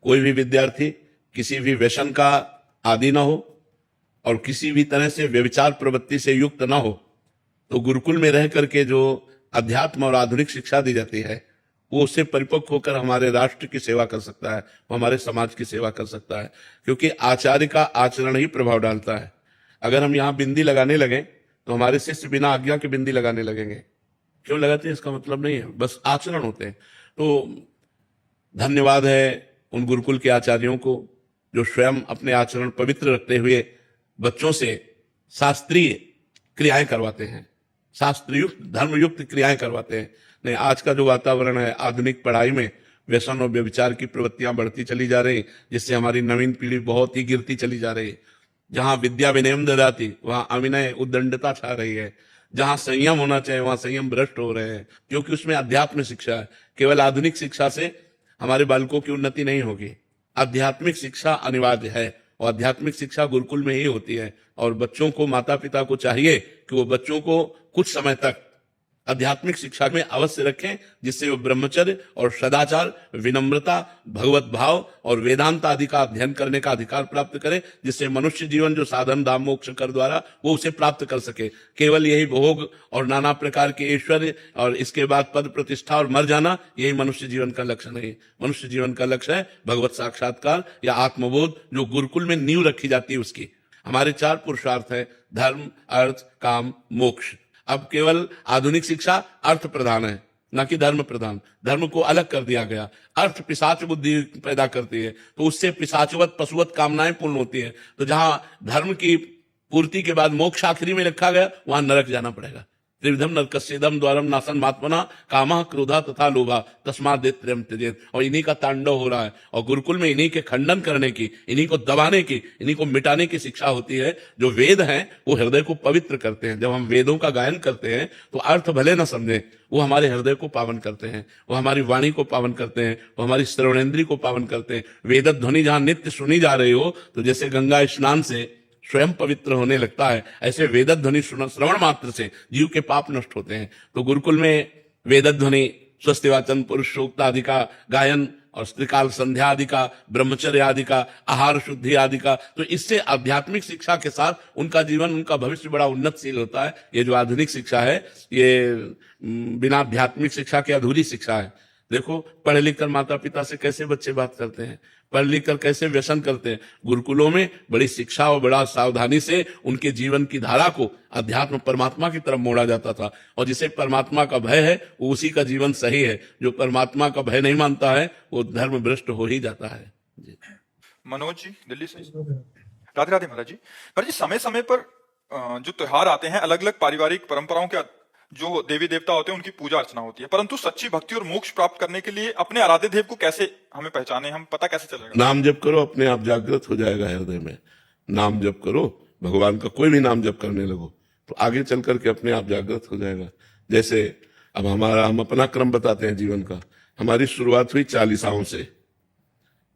कोई भी विद्यार्थी किसी भी व्यसन का आदि ना हो और किसी भी तरह से व्यभिचार प्रवृत्ति से युक्त ना हो, तो गुरुकुल में रह करके जो अध्यात्म और आधुनिक शिक्षा दी जाती है, वो उससे परिपक्व होकर हमारे राष्ट्र की सेवा कर सकता है, वो हमारे समाज की सेवा कर सकता है, क्योंकि आचार्य का आचरण ही प्रभाव डालता है। अगर हम यहाँ बिंदी लगाने लगे तो हमारे शिष्य बिना आज्ञा के बिंदी लगाने लगेंगे। क्यों लगाते हैं इसका मतलब नहीं है, बस आचरण होते हैं। तो धन्यवाद है उन गुरुकुल के आचार्यों को जो स्वयं अपने आचरण पवित्र रखते हुए बच्चों से शास्त्रीय क्रियाएं करवाते हैं, शास्त्रयुक्त धर्मयुक्त क्रियाएं करवाते हैं। नहीं, आज का जो वातावरण है, आधुनिक पढ़ाई में व्यसन और व्यभिचार की प्रवृत्तियां बढ़ती चली जा रही, जिससे हमारी नवीन पीढ़ी बहुत ही गिरती चली जा रही है। जहां विद्या विनयम ददाति वहां अविनय उद्दंडता छा रही है। जहां संयम होना चाहिए वहां संयम भ्रष्ट हो रहे हैं, क्योंकि उसमें अध्यात्म शिक्षा है। केवल आधुनिक शिक्षा से हमारे बालकों की उन्नति नहीं होगी, आध्यात्मिक शिक्षा अनिवार्य है, और आध्यात्मिक शिक्षा गुरुकुल में ही होती है। और बच्चों को, माता पिता को चाहिए कि वो बच्चों को कुछ समय तक आध्यात्मिक शिक्षा में अवश्य रखें, जिससे वो ब्रह्मचर्य और सदाचार, विनम्रता, भगवत भाव और वेदांत आदि का अध्ययन करने का अधिकार प्राप्त करें, जिससे मनुष्य जीवन जो साधन दाम मोक्ष कर द्वारा वो उसे प्राप्त कर सके। केवल यही भोग और नाना प्रकार के ऐश्वर्य और इसके बाद पद प्रतिष्ठा और मर जाना, यही मनुष्य जीवन का लक्ष्य नहीं। मनुष्य जीवन का लक्ष्य है भगवत साक्षात्कार या आत्मबोध, जो गुरुकुल में नींव रखी जाती है उसकी। हमारे 4 पुरुषार्थ है, धर्म, अर्थ, काम, मोक्ष। अब केवल आधुनिक शिक्षा अर्थ प्रधान है, न कि धर्म प्रधान। धर्म को अलग कर दिया गया। अर्थ पिशाच बुद्धि पैदा करती है, तो उससे पिशाचवत पशुवत कामनाएं पूर्ण होती है। तो जहां धर्म की पूर्ति के बाद मोक्ष आखिरी में रखा गया, वहां नरक जाना पड़ेगा। त्रिविधम नरकस्येदम द्वारम नासन मात्मना कामः क्रोधा तथा लोभा तस्माद् त्रयम् त्यजेत्। और इन्हीं का तांडव हो रहा है, और गुरुकुल में इन्हीं के खंडन करने की, इन्हीं को दबाने की, इन्हीं को मिटाने की शिक्षा होती है। जो वेद हैं वो हृदय को पवित्र करते हैं। जब हम वेदों का गायन करते हैं तो अर्थ भले न समझे, वो हमारे हृदय को पावन करते हैं, वो हमारी वाणी को पावन करते हैं, वो हमारी श्रवणेन्द्रिय को पावन करते हैं। वेद ध्वनि जहां नित्य सुनी जा रही हो, तो जैसे गंगा स्नान से स्वयं पवित्र होने लगता है, ऐसे वेद ध्वनि श्रवण मात्र से जीव के पाप नष्ट होते हैं। तो गुरुकुल में वेद ध्वनि, स्वस्ति वाचन, पुरुष सूक्त आदि का गायन, और त्रिकाल संध्या आदि का, ब्रह्मचर्य आदि का, आहार शुद्धि आदि का, तो इससे आध्यात्मिक शिक्षा के साथ उनका जीवन, उनका भविष्य बड़ा उन्नतशील होता है। ये जो आधुनिक शिक्षा है, ये बिना आध्यात्मिक शिक्षा के अधूरी शिक्षा है। देखो, पढ़ लिख कर माता पिता से कैसे बच्चे बात करते हैं, पढ़ लिख कर कैसे व्यसन करते हैं। गुरुकुलों में बड़ी शिक्षा और बड़ा सावधानी से उनके जीवन की धारा को अध्यात्म परमात्मा की तरफ मोड़ा जाता था। और जिसे परमात्मा का भय है वो उसी का जीवन सही है। जो परमात्मा का भय नहीं मानता है वो धर्म भ्रष्ट हो ही जाता है। जी। मनोज जी दिल्ली से। राधे राधे महाराज जी। महाराज जी, समय समय पर जो त्योहार आते हैं, अलग अलग पारिवारिक परंपराओं के जो देवी देवता होते हैं उनकी पूजा अर्चना होती है, परंतु सच्ची भक्ति और मोक्ष प्राप्त करने के लिए अपने आराध्य देव को कैसे हमें पहचाने, हम पता कैसे चलेगा? नाम जप करो, अपने आप जागृत हो जाएगा हृदय में। नाम जप करो, भगवान का कोई भी नाम जप करने लगो तो आगे चल करके अपने आप जागृत हो जाएगा। जैसे अब हम अपना क्रम बताते हैं जीवन का। हमारी शुरुआत हुई चालीसाओं से।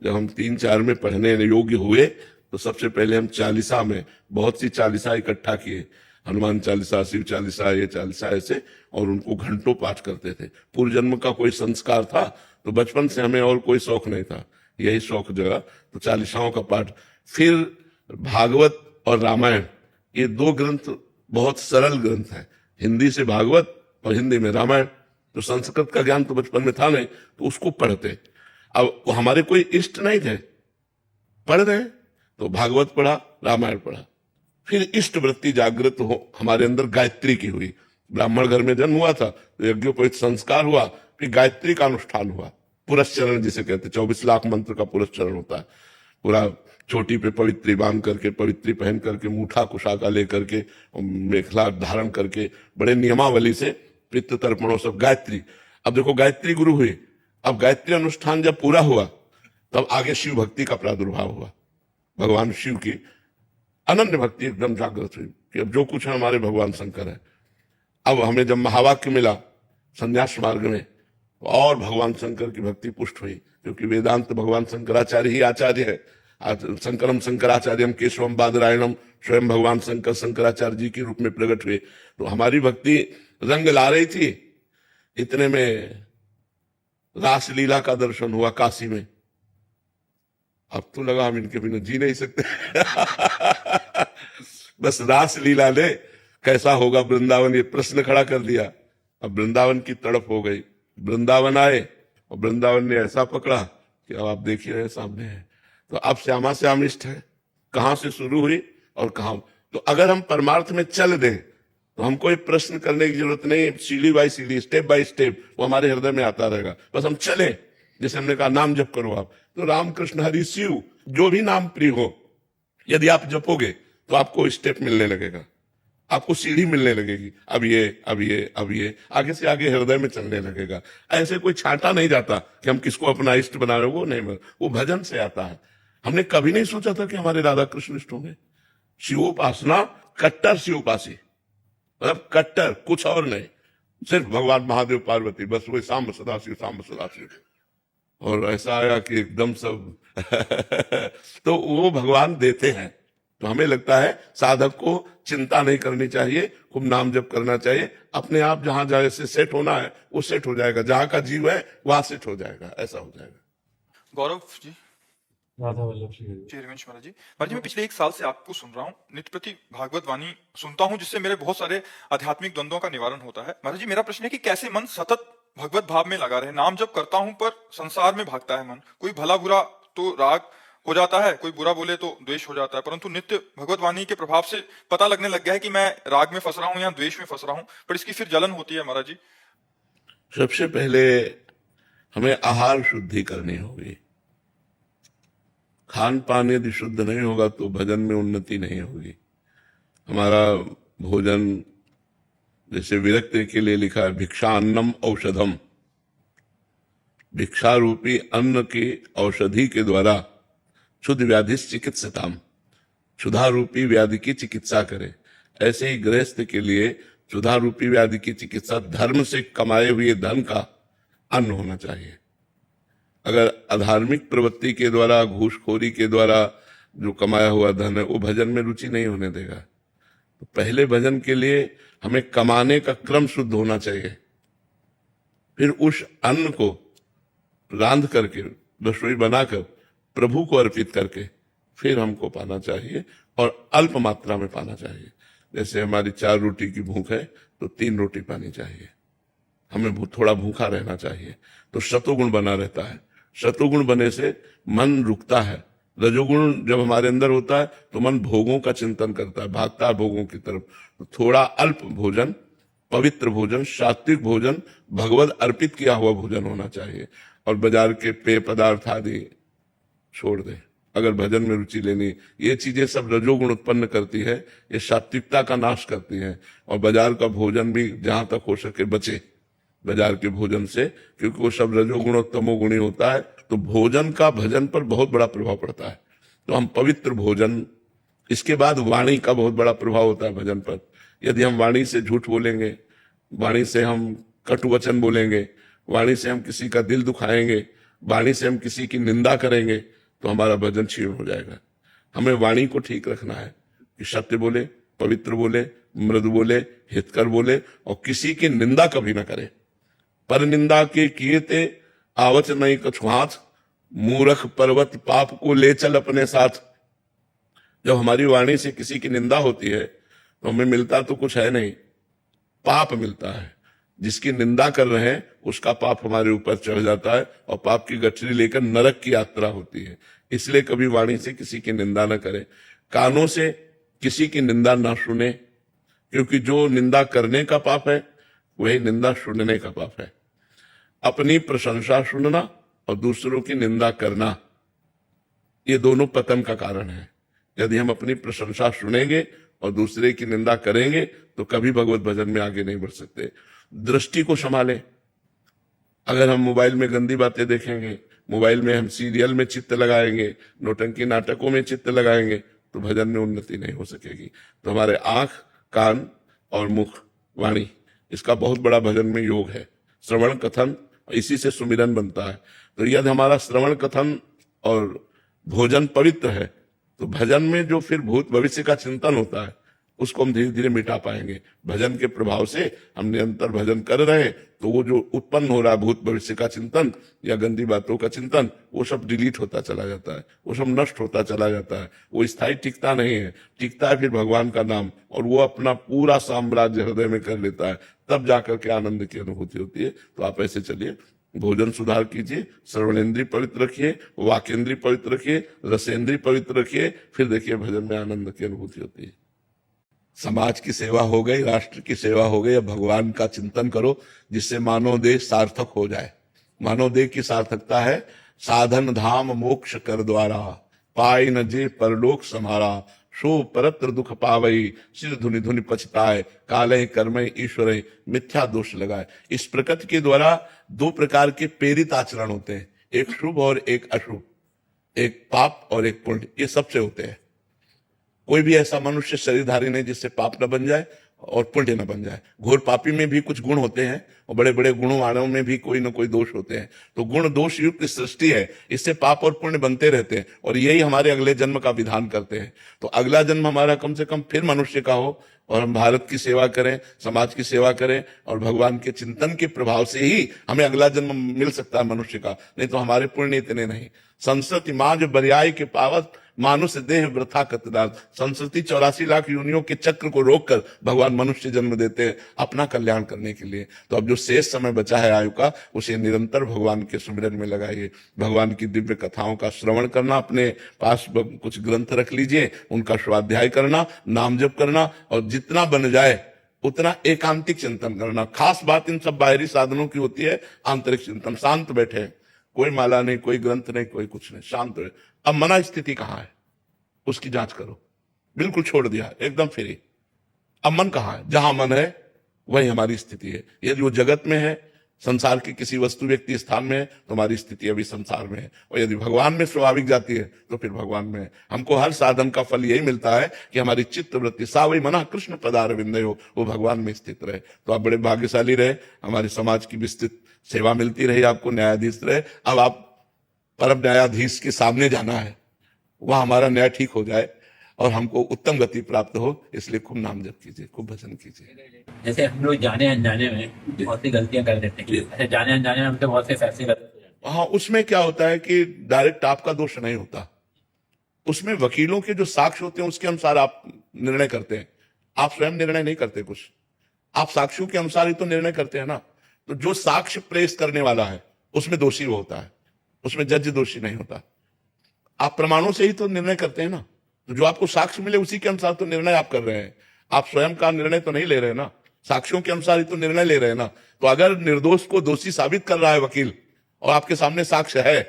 जब हम 3-4 में पढ़ने योग्य हुए तो सबसे पहले हम चालीसा में बहुत सी चालीसा इकट्ठा किए, हनुमान चालीसा, शिव चालीसा, ये चालीसा ऐसे, और उनको घंटों पाठ करते थे। पूर्व जन्म का कोई संस्कार था, तो बचपन से हमें और कोई शौक नहीं था, यही शौक जगा, तो चालीसाओं का पाठ। फिर भागवत और रामायण, ये 2 ग्रंथ बहुत सरल ग्रंथ हैं। हिंदी से भागवत और हिंदी में रामायण। तो संस्कृत का ज्ञान तो बचपन में था नहीं, तो उसको पढ़ते। अब हमारे कोई इष्ट नहीं थे, पढ़ रहे तो भागवत पढ़ा, रामायण पढ़ा। फिर इष्ट वृत्ति जागृत हो हमारे अंदर गायत्री की हुई। ब्राह्मण घर में जन्म हुआ था तो यज्ञोपवीत संस्कार हुआ, फिर गायत्री का अनुष्ठान हुआ। पुरस्चरण जिसे कहते हैं, 24 लाख मंत्र का पुरस्चरण होता है। पूरा चोटी पे पवित्री बांध करके, पवित्री पहन करके, मूठा कुशाका लेकर के, मेखला धारण करके, बड़े नियमावली से पितृ तर्पणों सब गायत्री। अब देखो गायत्री गुरु हुई। अब गायत्री अनुष्ठान जब पूरा हुआ तब आगे शिव भक्ति का प्रादुर्भाव हुआ। भगवान शिव की अनन्य भक्ति एकदम जागृत हुई कि अब जो कुछ है हमारे भगवान शंकर है। अब हमें जब महावाक्य मिला संन्यास मार्ग में, और भगवान शंकर की भक्ति पुष्ट हुई, क्योंकि वेदांत भगवान शंकराचार्य ही आचार्य है। शंकरम शंकराचार्यम केशवम बादरायणम, स्वयं भगवान शंकर शंकराचार्य जी के रूप में प्रकट हुए। तो हमारी भक्ति रंग ला रही थी। इतने में रासलीला का दर्शन हुआ काशी में। अब तो लगा हम इनके बिना जी नहीं सकते। बस रासलीला ने कैसा होगा वृंदावन, ये प्रश्न खड़ा कर दिया। अब वृंदावन की तड़प हो गई। वृंदावन आए और वृंदावन ने ऐसा पकड़ा कि अब आप देख ही रहे सामने है। तो अब श्यामा श्याम इष्ट है, कहां से शुरू हुई और कहां। तो अगर हम परमार्थ में चल दें तो हमको कोई प्रश्न करने की जरूरत नहीं। सीढ़ी बाई सीढ़ी, स्टेप बाय स्टेप वो हमारे हृदय में आता रहेगा। बस हम चले। जैसे हमने कहा नाम जप करो आप, तो राम कृष्ण हरि शिव जो भी नाम प्रिय हो, यदि आप जपोगे तो आपको स्टेप मिलने लगेगा, आपको सीढ़ी मिलने लगेगी। अब ये, अब ये, अब ये, आगे से आगे हृदय में चलने लगेगा। ऐसे कोई छांटा नहीं जाता कि हम किसको अपना इष्ट बना रहे, वो नहीं, वो भजन से आता है। हमने कभी नहीं सोचा था कि हमारे राधा कृष्ण इष्ट होंगे। शिवोपासना, कट्टर शिवोपासी, मतलब कट्टर, कुछ और नहीं, सिर्फ भगवान महादेव पार्वती, बस वही सांब सदाशिव, सांब सदाशिव। और ऐसा आया कि एकदम सब तो वो भगवान देते हैं। तो हमें लगता है साधक को चिंता नहीं करनी चाहिए, खूब नाम जप करना चाहिए। अपने आप जहां जाए से सेट होना है वो सेट हो जाएगा, जहां का जीव है वहां सेट हो जाएगा, ऐसा हो जाएगा। गौरव जी, राधा वल्लभ श्री हरि। जी हरिवंश महाराज जी। महाराज जी, मैं पिछले 1 साल से आपको सुन रहा हूँ, नित्य प्रति भागवत वाणी सुनता हूँ, जिससे मेरे बहुत सारे आध्यात्मिक द्वंद्वों का निवारण होता है। महाराज जी, मेरा प्रश्न है कि कैसे मन सतत भगवत भाव में लगा रहे। नाम जप करता हूं पर संसार में भागता है मन। कोई भला बुरा तो राग हो जाता है, कोई बुरा बोले तो द्वेष हो जाता है, परंतु नित्य भगवत वाणी के प्रभाव से पता लगने लग गया है कि मैं राग में फंस रहा हूं या द्वेष में फंस रहा हूं, पर इसकी फिर जलन होती है। महाराज जी, सबसे पहले हमें आहार शुद्धि करनी होगी। खान पान यदि शुद्ध नहीं होगा तो भजन में उन्नति नहीं होगी। हमारा भोजन, जैसे विरक्ति के लिए लिखा है भिक्षा अन्नम औषधम, भिक्षा रूपी अन्न की औषधि के द्वारा क्षुध व्याधि चिकित्सताम, क्षुधा रूपी व्याधि की चिकित्सा करे। ऐसे ही गृहस्थ के लिए क्षुधा रूपी व्याधि की चिकित्सा धर्म से कमाए हुए धन का अन्न होना चाहिए। अगर अधार्मिक प्रवृत्ति के द्वारा, घूसखोरी के द्वारा जो कमाया हुआ धन है वो भजन में रुचि नहीं होने देगा। तो पहले भजन के लिए हमें कमाने का क्रम शुद्ध होना चाहिए, फिर उस अन्न को रांध करके, रसोई बनाकर प्रभु को अर्पित करके फिर हमको पाना चाहिए, और अल्प मात्रा में पाना चाहिए। जैसे हमारी 4 रोटी की भूख है तो 3 रोटी पानी चाहिए। हमें थोड़ा भूखा रहना चाहिए, तो शतोगुण बना रहता है। शतोगुण बने से मन रुकता है। रजोगुण जब हमारे अंदर होता है तो मन भोगों का चिंतन करता है, भागता है भोगों की तरफ। तो थोड़ा अल्प भोजन, पवित्र भोजन, सात्विक भोजन, भगवत अर्पित किया हुआ भोजन होना चाहिए। और बाजार के पेय पदार्थ आदि छोड़ दे। अगर भजन में रुचि लेनी, ये चीजें सब रजोगुण उत्पन्न करती है, ये सात्विकता का नाश करती है। और बाजार का भोजन भी जहां तक हो सके बचे बाजार के भोजन से, क्योंकि वो सब रजोगुण और तमोगुणी होता है। तो भोजन का भजन पर बहुत बड़ा प्रभाव पड़ता है। तो हम पवित्र भोजन, इसके बाद वाणी का बहुत बड़ा प्रभाव होता है भजन पर। यदि हम वाणी से झूठ बोलेंगे, वाणी से हम कटु वचन बोलेंगे, वाणी से हम किसी का दिल दुखाएंगे, वाणी से हम किसी की निंदा करेंगे, तो हमारा भजन क्षीण हो जाएगा। हमें वाणी को ठीक रखना है कि सत्य बोले, पवित्र बोले, मृदु बोले, हितकर बोले, और किसी की निंदा कभी ना करे। पर निंदा के किए ते आवच नहीं कछु हाथ, मूर्ख पर्वत पाप को ले चल अपने साथ। जब हमारी वाणी से किसी की निंदा होती है तो हमें मिलता तो कुछ है नहीं, पाप मिलता है। जिसकी निंदा कर रहे हैं उसका पाप हमारे ऊपर चढ़ जाता है, और पाप की गठरी लेकर नरक की यात्रा होती है। इसलिए कभी वाणी से किसी की निंदा न करें। कानों से किसी की निंदा ना सुने, क्योंकि जो निंदा करने का पाप है वही निंदा सुनने का पाप है। अपनी प्रशंसा सुनना और दूसरों की निंदा करना, ये दोनों पतन का कारण है। यदि हम अपनी प्रशंसा सुनेंगे और दूसरे की निंदा करेंगे तो कभी भगवत भजन में आगे नहीं बढ़ सकते। दृष्टि को संभालें। अगर हम मोबाइल में गंदी बातें देखेंगे, मोबाइल में हम सीरियल में चित्त लगाएंगे, नौटंकी नाटकों में चित्त लगाएंगे, तो भजन में उन्नति नहीं हो सकेगी। तो हमारे आंख, कान और मुख, वाणी, इसका बहुत बड़ा भजन में योग है। श्रवण कथन, इसी से सुमिरन बनता है। तो यदि हमारा श्रवण कथन और भोजन पवित्र है तो भजन में जो फिर भूत भविष्य का चिंतन होता है उसको हम धीरे धीरे मिटा पाएंगे। भजन के प्रभाव से हम निरंतर भजन कर रहे हैं तो वो जो उत्पन्न हो रहा है भूत भविष्य का चिंतन या गंदी बातों का चिंतन, वो सब डिलीट होता चला जाता है, वो सब नष्ट होता चला जाता है। वो स्थायी टिकता नहीं है, टिकता है फिर भगवान का नाम, और वो अपना पूरा साम्राज्य हृदय में कर लेता है। तब जाकर के आनंद की अनुभूति होती है। तो आप ऐसे चलिए, भोजन सुधार कीजिए, श्रवणेन्द्रीय पवित्र रखिए, वाकेंद्रीय पवित्र रखिए, रसेंद्रीय पवित्र रखिए, फिर देखिए भजन में आनंद की अनुभूति होती है। समाज की सेवा हो गई, राष्ट्र की सेवा हो गई, अब भगवान का चिंतन करो जिससे मानव देह सार्थक हो जाए। मानव देह की सार्थकता है साधन धाम मोक्ष कर द्वारा, पाई न जे परलोक समारा, सो परत्र दुख पावई, सिर धुनि धुनि पछताए, काले कर्मय ईश्वरे मिथ्या दोष लगाए। इस प्रकृति के द्वारा दो प्रकार के प्रेरित आचरण होते हैं, एक शुभ और एक अशुभ, एक पाप और एक पुण्य, ये सबसे होते हैं। कोई भी ऐसा मनुष्य शरीरधारी नहीं जिससे पाप न बन जाए और पुण्य न बन जाए। घोर पापी में भी कुछ गुण होते हैं और बड़े बड़े गुणों वालों में भी कोई न कोई दोष होते हैं। तो गुण दोष युक्त सृष्टि है, इससे पाप और पुण्य बनते रहते हैं और यही हमारे अगले जन्म का विधान करते हैं। तो अगला जन्म हमारा कम से कम फिर मनुष्य का हो और हम भारत की सेवा करें, समाज की सेवा करें, और भगवान के चिंतन के प्रभाव से ही हमें अगला जन्म मिल सकता है मनुष्य का, नहीं तो हमारे पुण्य इतने नहीं। संस्कृति माज बरियाई के पावत, मानुष देह वृथा कतदार। संस्कृति 84 लाख योनियों के चक्र को रोककर भगवान मनुष्य जन्म देते हैं अपना कल्याण करने के लिए। तो अब जो शेष समय बचा है आयु का, उसे निरंतर भगवान के सुमिरन में लगाइए। भगवान की दिव्य कथाओं का श्रवण करना, अपने पास कुछ ग्रंथ रख लीजिए, उनका स्वाध्याय करना, नाम जप करना, और जितना बन जाए उतना एकांतिक चिंतन करना। खास बात इन सब बाहरी साधनों की होती है आंतरिक चिंतन। शांत बैठे, कोई माला नहीं, कोई ग्रंथ नहीं, कोई कुछ नहीं, शांत रहे। अब मना स्थिति कहाँ है उसकी जांच करो, बिल्कुल छोड़ दिया, एकदम फ्री। अब मन कहाँ है? जहां मन है वही हमारी स्थिति है। यदि वो जगत में है, संसार के किसी वस्तु व्यक्ति स्थान में है, तो हमारी स्थिति अभी संसार में है। और यदि भगवान में स्वाभाविक जाती है तो फिर भगवान में है। हमको हर साधन का फल यही मिलता है कि हमारी चित्त वृत्ति सा वही मना कृष्ण पदार विंदय हो, वो भगवान में स्थित रहे। तो आप बड़े भाग्यशाली रहे, हमारे समाज की विस्तृत सेवा मिलती रही आपको, न्यायाधीश रहे। अब आप परम न्यायाधीश के सामने जाना है, वहां हमारा न्याय ठीक हो जाए और हमको उत्तम गति प्राप्त हो। इसलिए खूब नाम जप कीजिए, खूब भजन कीजिए। जैसे हम लोग जाने अनजाने में बहुत सी गलतियां कर देते हैं, ऐसे जाने अनजाने में हमसे बहुत से फैसले करते हैं। हाँ, उसमें क्या होता है कि डायरेक्ट आपका दोष नहीं होता, उसमें वकीलों के जो साक्ष्य होते हैं उसके अनुसार आप निर्णय करते हैं। आप स्वयं निर्णय नहीं करते कुछ, आप साक्ष्यों के अनुसार ही तो निर्णय करते हैं ना। तो जो साक्ष्य प्रेस करने वाला है उसमें दोषी वो होता है, उसमें जज दोषी नहीं होता। आप प्रमाणों से ही तो निर्णय करते हैं ना, तो जो आपको साक्ष्य मिले उसी के अनुसार तो निर्णय आप कर रहे हैं। आप स्वयं का निर्णय तो नहीं ले रहे ना, साक्ष्यों के अनुसार ही तो निर्णय ले रहे हैं ना। तो अगर निर्दोष को दोषी साबित कर रहा है वकील और आपके सामने साक्ष्य है,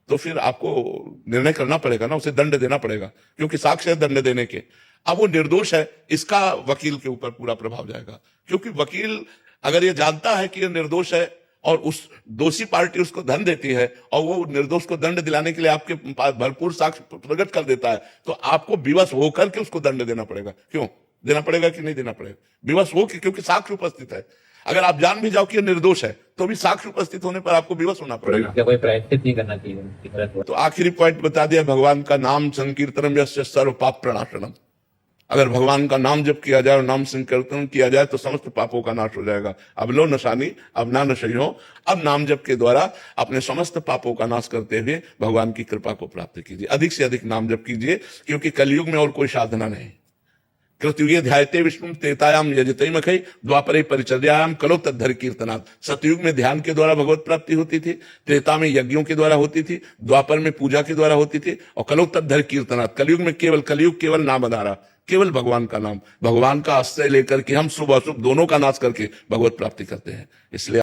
तो फिर आपको निर्णय करना पड़ेगा ना, उसे दंड देना पड़ेगा, क्योंकि साक्ष्य है दंड देने के। अब वो निर्दोष है, इसका वकील के ऊपर पूरा प्रभाव जाएगा, क्योंकि वकील अगर ये जानता है कि ये निर्दोष है और उस दोषी पार्टी उसको धन देती है और वो निर्दोष को दंड दिलाने के लिए आपके पास भरपूर साक्ष्य प्रकट कर देता है, तो आपको विवश होकर के उसको दंड देना पड़ेगा। क्यों देना पड़ेगा कि नहीं देना पड़ेगा? विवश हो, क्योंकि साक्ष्य उपस्थित है। अगर आप जान भी जाओ कि निर्दोष है तो भी साक्ष्य उपस्थित होने पर आपको विवश होना पड़ेगा। क्या कोई प्रायश्चित नहीं करना चाहिए? तो आखिरी पॉइंट बता दिया, भगवान का नाम संकीर्तनम यस्य सर्व पाप प्रणाशनम। अगर भगवान का नाम जप किया जाए और नाम संकीर्तन किया जाए तो समस्त पापों का नाश हो जाएगा। अब लो नशानी, अब ना नशई हो। अब नाम जप के द्वारा अपने समस्त पापों का नाश करते हुए भगवान की कृपा को प्राप्त कीजिए। अधिक से अधिक नाम जप कीजिए, क्योंकि कलयुग में और कोई साधना नहीं। कृतयुगे ध्यायते विष्णु त्रेतायाम यजते मखई द्वापरे परिचर्यायाम कलो तद्धर कीर्तनात्। सतयुग में ध्यान के द्वारा भगवत प्राप्ति होती थी, त्रेता में यज्ञों के द्वारा होती थी, द्वापर में पूजा के द्वारा होती थी, और कलो तद्धर कीर्तनात्। कलयुग में कलयुग केवल नाम आधारा, केवल भगवान का नाम, भगवान का आश्रय लेकर के हम शुभ अशुभ दोनों का नाश करके भगवत प्राप्ति करते हैं। इसलिए